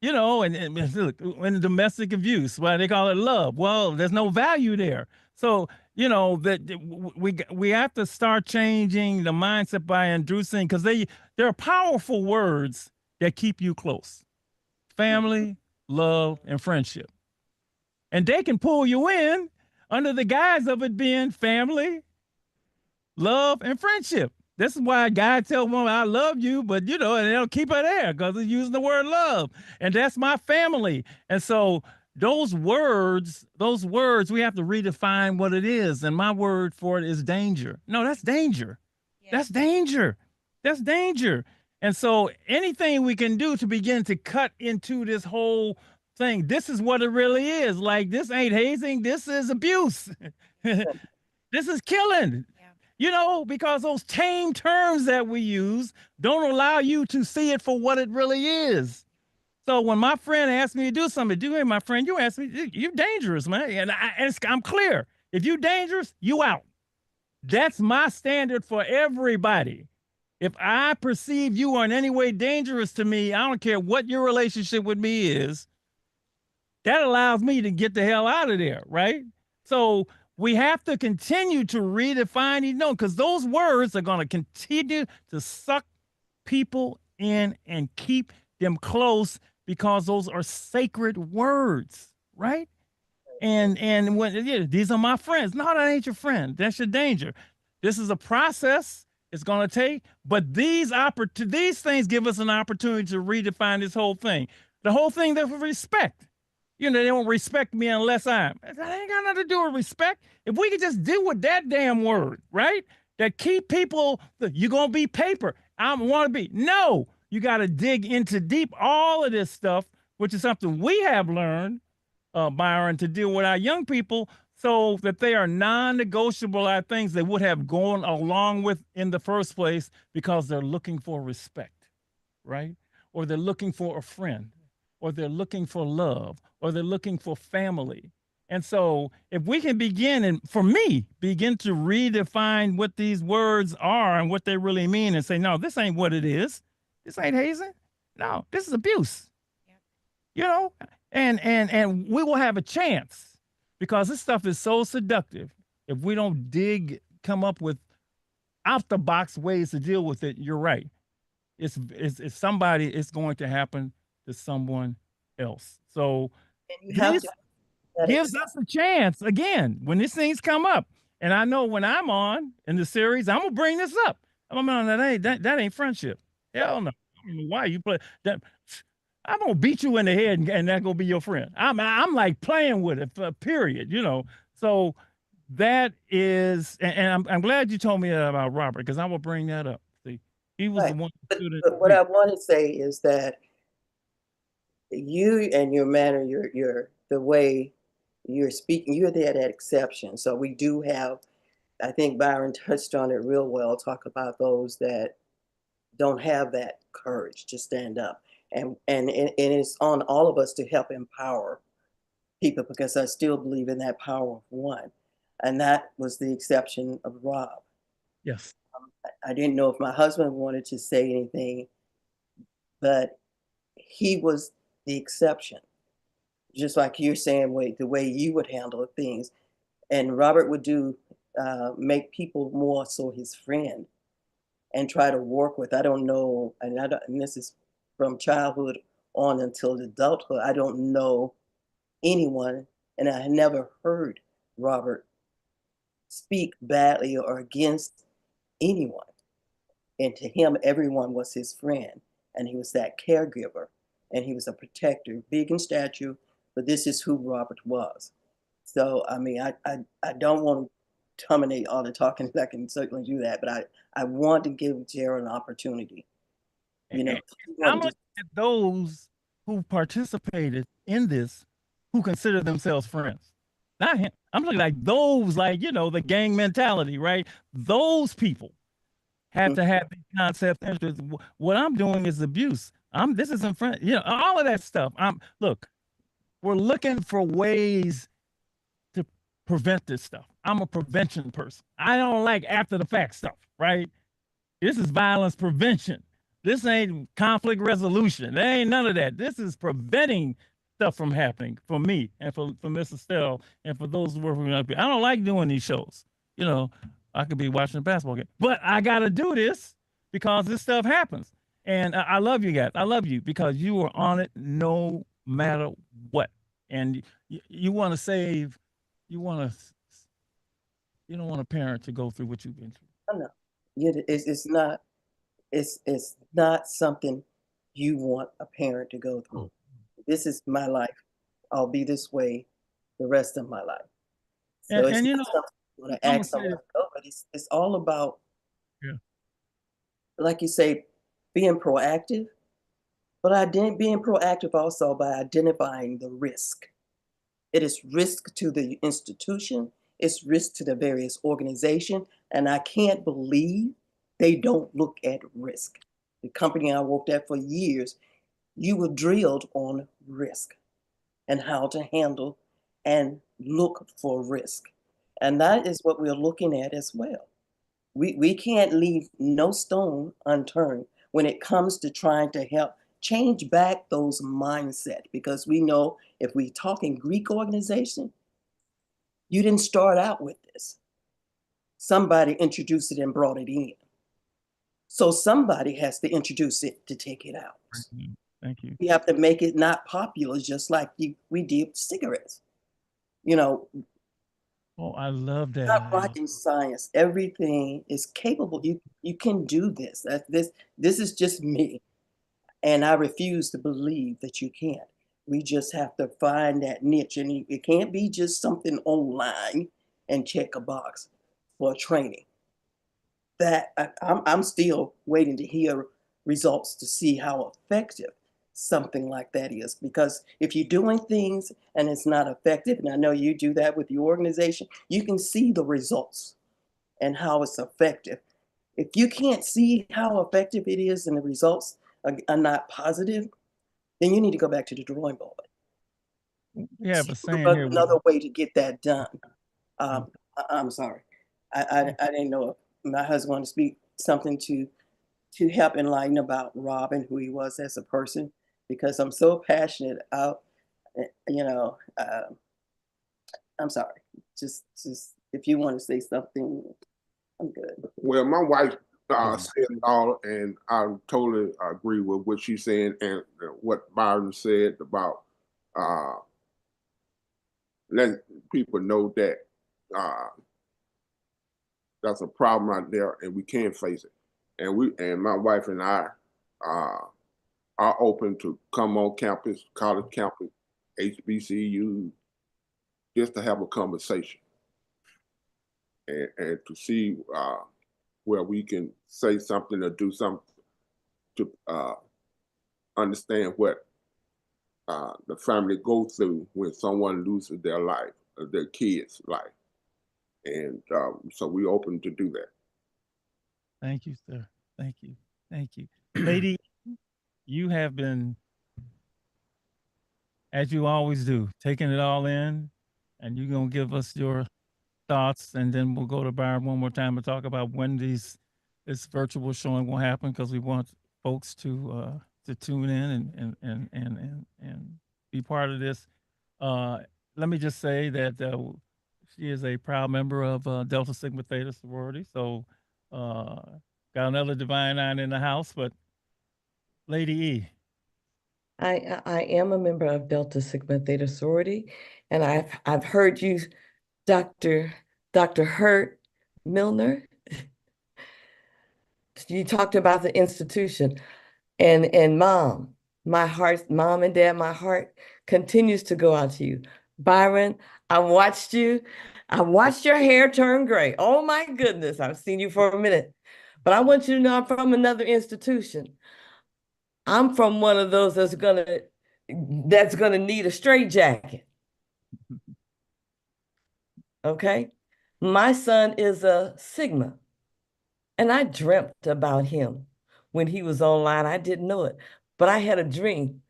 and look, in domestic abuse, why they call it love. Well, there's no value there. So, that we have to start changing the mindset by introducing, because there are powerful words that keep you close: family, love, and friendship. And they can pull you in under the guise of it being family, love, and friendship. This is why a guy tells woman, I love you, but and they'll keep her there because they're using the word love. And that's my family. And so those words, we have to redefine what it is. And my word for it is danger. No, that's danger. Yeah. That's danger. That's danger. And so anything we can do to begin to cut into this whole thing, this is what it really is. Like, this ain't hazing. This is abuse. This is killing. Because those tame terms that we use don't allow you to see it for what it really is. So when my friend asked me to do something, my friend, you asked me, you're dangerous, man. And I'm clear. If you're dangerous, you out. That's my standard for everybody. If I perceive you are in any way dangerous to me, I don't care what your relationship with me is, that allows me to get the hell out of there, right? So we have to continue to redefine, because those words are going to continue to suck people in and keep them close, because those are sacred words, right? And when these are my friends. No, that ain't your friend. That's your danger. This is a process it's going to take, but these things give us an opportunity to redefine this whole thing. The whole thing that for respect. They don't respect me unless that ain't got nothing to do with respect. If we could just deal with that damn word, right? That keep people, you're going to be paper. I want to be. No, you got to dig into deep all of this stuff, which is something we have learned, Byron, to deal with our young people, So that they are non-negotiable are things they would have gone along with in the first place because they're looking for respect, right? Or they're looking for a friend, or they're looking for love, or they're looking for family. And so if we can begin, and for me, begin to redefine what these words are and what they really mean and say, no, this ain't what it is. This ain't hazing. No, this is abuse. Yep. You know, and we will have a chance because this stuff is so seductive. If we don't come up with out the box ways to deal with it, you're right. It's somebody, it's going to happen to someone else. So And you have this to that gives us a chance again when these things come up. And I know when I'm on in the series, I'm gonna bring this up. I'm on that ain't friendship. Hell no. I don't know why you play that. I'm gonna beat you in the head and that's gonna be your friend. I'm like playing with it, period. You know. So that is, and I'm glad you told me about Robert because I will bring that up. See, he was the right. one who stood in But the what street. I want to say is that you and your manner, your the way you're speaking, you're that exception. So we do have, I think Byron touched on it real well, talk about those that don't have that courage to stand up. And it's on all of us to help empower people because I still believe in that power of one. And that was the exception of Rob. Yes. I didn't know if my husband wanted to say anything, but he was the exception. Just like you're saying, the way you would handle things. And Robert would make people more so his friend and try to work with. I don't know, and this is from childhood on until adulthood. I don't know anyone, and I had never heard Robert speak badly or against anyone. And to him, everyone was his friend, and he was that caregiver, and he was a protector, big in stature, but this is who Robert was. So, I mean, I don't want to terminate all the talking. I can certainly do that, but I want to give Jared an opportunity. You know, I'm looking at those who participated in this who consider themselves friends. Not him. I'm looking like those, like, you know, the gang mentality, right? Those people have to have these concepts. Interests. What I'm doing is abuse. This isn't friend, you know, all of that stuff. Look, we're looking for ways to prevent this stuff. I'm a prevention person. I don't like after the fact stuff, right? This is violence prevention. This ain't conflict resolution. There ain't none of that. This is preventing stuff from happening for me and for Miss Estelle and for those working up here. I don't like doing these shows. You know, I could be watching a basketball game, but I got to do this because this stuff happens. And I love you guys. I love you because you are on it no matter what. And you want to save, you want to, you don't want a parent to go through what you've been through. No, it's not something you want a parent to go through. This is my life. I'll be this way the rest of my life. So it's You not know, something you want to I'm ask someone to go, but it's all about, yeah. like you say, being proactive. But being proactive also by identifying the risk. It is risk to the institution, it's risk to the various organization, and I can't believe they don't look at risk. The company I worked at for years, you were drilled on risk and how to handle and look for risk. And that is what we're looking at as well. We can't leave no stone unturned when it comes to trying to help change back those mindset, because we know if we talk in Greek organization, you didn't start out with this. Somebody introduced it and brought it in. So somebody has to introduce it to take it out. Thank you. We have to make it not popular, just like we did with cigarettes. You know, Oh, I love that. not rocket science. Everything is capable. You can do this. This is just me. And I refuse to believe that you can't. We just have to find that niche. And it can't be just something online and check a box for training. That I'm still waiting to hear results to see how effective something like that is. Because if you're doing things and it's not effective, and I know you do that with your organization, you can see the results and how it's effective. If you can't see how effective it is and the results are not positive, then you need to go back to the drawing board. We have a See saying here. another way to get that done. I'm sorry. I didn't know if my husband wanted to speak something to help enlighten about Robin, who he was as a person, because I'm so passionate out, I'm sorry. Just if you want to say something, I'm good. Well, my wife said it all, and I totally agree with what she's saying and what Byron said about letting people know that that's a problem out there, and we can face it. And my wife and I are open to come on campus, college campus, HBCU, just to have a conversation and to see where we can say something or do something to understand what the family goes through when someone loses their life, their kid's life. And so we're open to do that. Thank you, sir. Thank you. Thank you. Lady, you have been, as you always do, taking it all in, and you're going to give us your thoughts, and then we'll go to Byron one more time and talk about when this virtual showing will happen, because we want folks to tune in and be part of this. Let me just say that she is a proud member of Delta Sigma Theta sorority. So got another Divine Nine in the house, but Lady E. I am a member of Delta Sigma Theta sorority, and I've heard you, Dr. Hurt Milner. You talked about the institution, and mom and dad, my heart continues to go out to you. Byron, I watched you. I watched your hair turn gray. Oh my goodness, I've seen you for a minute. But I want you to know I'm from another institution. I'm from one of those that's gonna need a straitjacket. Okay? My son is a Sigma, and I dreamt about him when he was online. I didn't know it, but I had a dream.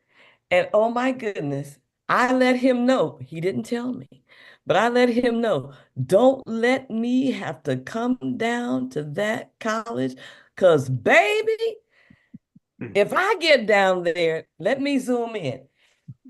And oh my goodness, I let him know. He didn't tell me, but I let him know, don't let me have to come down to that college, because baby, if I get down there, let me zoom in.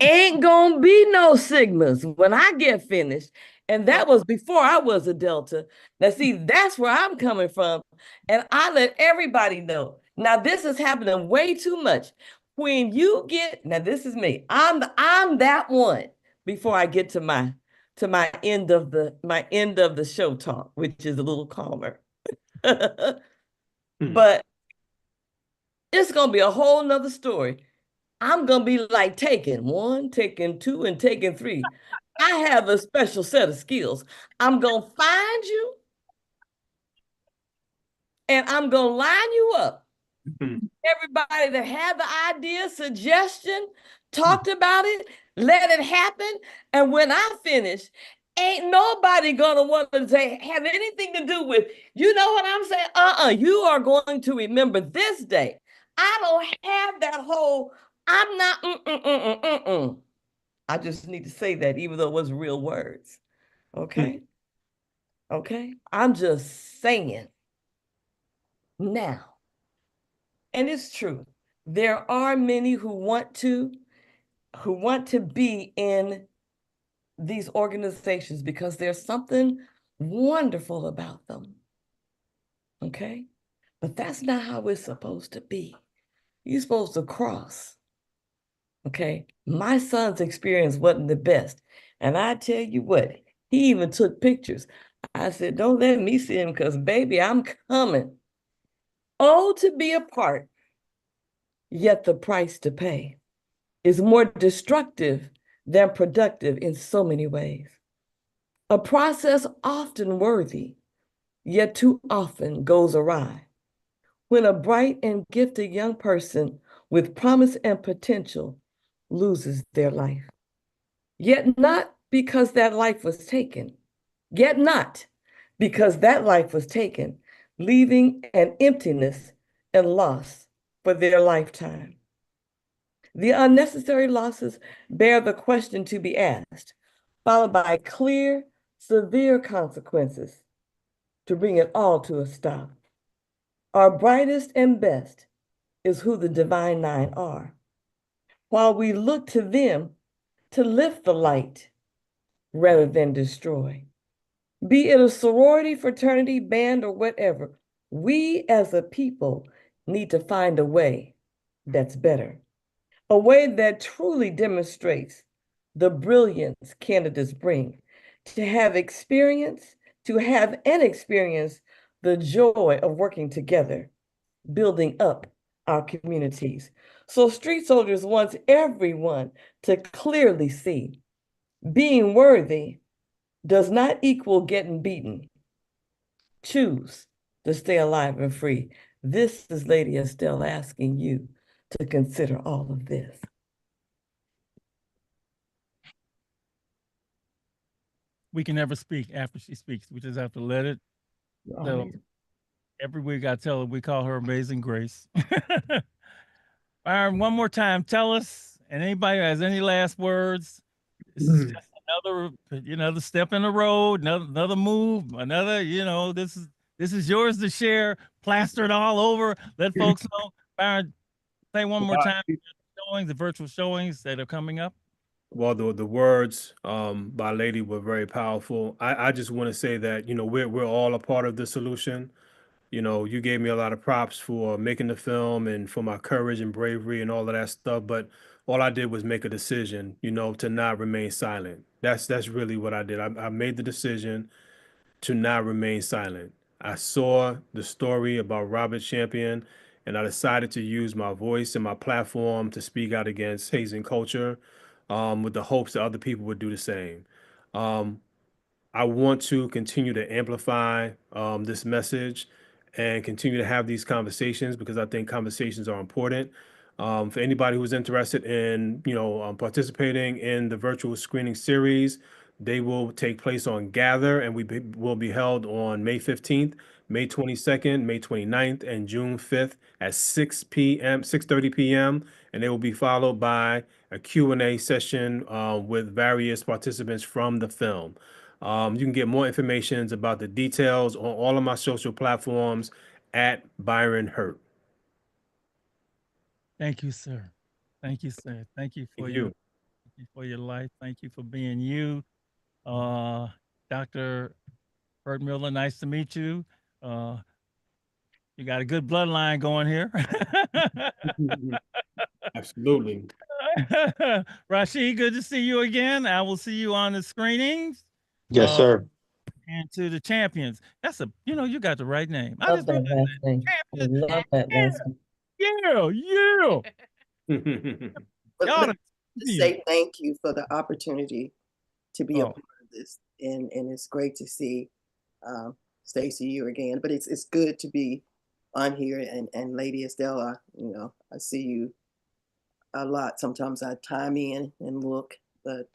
Ain't gonna be no Sigmas when I get finished. And that was before I was a Delta. Now, see, that's where I'm coming from. And I let everybody know. Now, this is happening way too much. When you get, now this is me. I'm that one before I get to my end of the show talk, which is a little calmer. But it's gonna be a whole nother story. I'm gonna be like taking 1, taking 2, and taking 3. I have a special set of skills. I'm gonna find you, and I'm gonna line you up. Everybody that had the idea, suggestion, talked about it, let it happen. And when I finish, ain't nobody gonna want to say have anything to do with, you know what I'm saying? You are going to remember this day. I don't have that whole, I'm not, I just need to say that, even though it was real words. Okay? Okay? I'm just saying now. And it's true. There are many who want to be in these organizations because there's something wonderful about them. Okay? But that's not how it's supposed to be. You're supposed to cross. Okay? My son's experience wasn't the best. And I tell you what, he even took pictures. I said, don't let me see him, because baby, I'm coming. Oh, to be a part, yet the price to pay is more destructive than productive in so many ways. A process often worthy, yet too often goes awry. When a bright and gifted young person with promise and potential loses their life. Yet not because that life was taken. Yet not because that life was taken, leaving an emptiness and loss for their lifetime. The unnecessary losses bear the question to be asked, followed by clear, severe consequences to bring it all to a stop. Our brightest and best is who the Divine Nine are, while we look to them to lift the light rather than destroy. Be it a sorority, fraternity, band, or whatever, we as a people need to find a way that's better, a way that truly demonstrates the brilliance candidates bring, to have experience, to have and experience the joy of working together, building up our communities. So Street Soldiers wants everyone to clearly see being worthy does not equal getting beaten. Choose to stay alive and free. This is Lady Estelle asking you to consider all of this. We can never speak after she speaks. We just have to let it. So every week I tell her we call her Amazing Grace. Byron, one more time, tell us, and anybody who has any last words, this is just another step in the road, another move, this is yours to share, plastered all over. Let folks know. Byron, say one more time the virtual showings that are coming up. Well, the words by Lady were very powerful. I just want to say that, we're all a part of the solution. You gave me a lot of props for making the film and for my courage and bravery and all of that stuff. But all I did was make a decision, to not remain silent. That's really what I did. I made the decision to not remain silent. I saw the story about Robert Champion, and I decided to use my voice and my platform to speak out against hazing culture, with the hopes that other people would do the same. I want to continue to amplify this message and continue to have these conversations because I think conversations are important. For anybody who's interested in, participating in the virtual screening series, they will take place on Gather, and will be held on May 15th, May 22nd, May 29th, and June 5th at 6:30 p.m. And they will be followed by a Q&A session with various participants from the film. You can get more information about the details on all of my social platforms at Byron Hurt. Thank you, sir. Thank you, sir. Thank you for your life. Thank you for being you. Dr. Hurt Miller, nice to meet you. You got a good bloodline going here. Absolutely. Rashid, good to see you again. I will see you on the screenings. Yes, sir. And to the champions. That's you got the right name. I love that last name. I love that last name. Yeah. But Y'all let me say thank you for the opportunity to be a part of this, and it's great to see Stacey, you again. But it's good to be on here, and Lady Estelle, I see you a lot. Sometimes I time in and look, but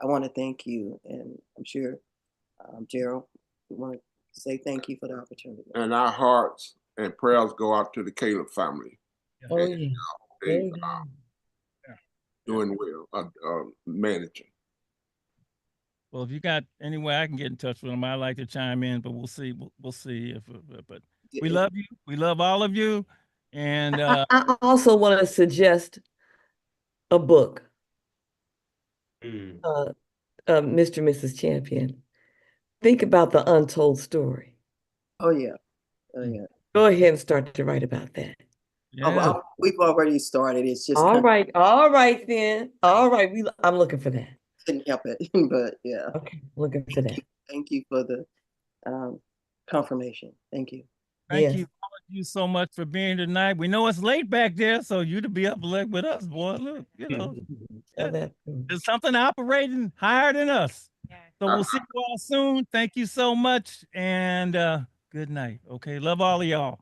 I want to thank you, and I'm sure Gerald, we want to say thank you for the opportunity. And our hearts and prayers go out to the Caleb family. Oh, yeah. They doing well, managing. Well, if you got any way I can get in touch with them, I'd like to chime in, but we'll see. We'll see but we love you. We love all of you. And I also want to suggest a book. Mr. and Mrs. Champion. Think about the untold story. Oh yeah. Go ahead and start to write about that. Yeah. We've already started. It's just all right then. All right, I'm looking for that. Couldn't help it, but yeah. Okay, looking for that. Thank you for the confirmation. Thank you. Thank you all of you so much for being tonight. We know it's late back there, so you to be up late with us, boy. Look, there's something operating higher than us. So we'll see you all soon. Thank you so much, and good night. Okay, love all of y'all.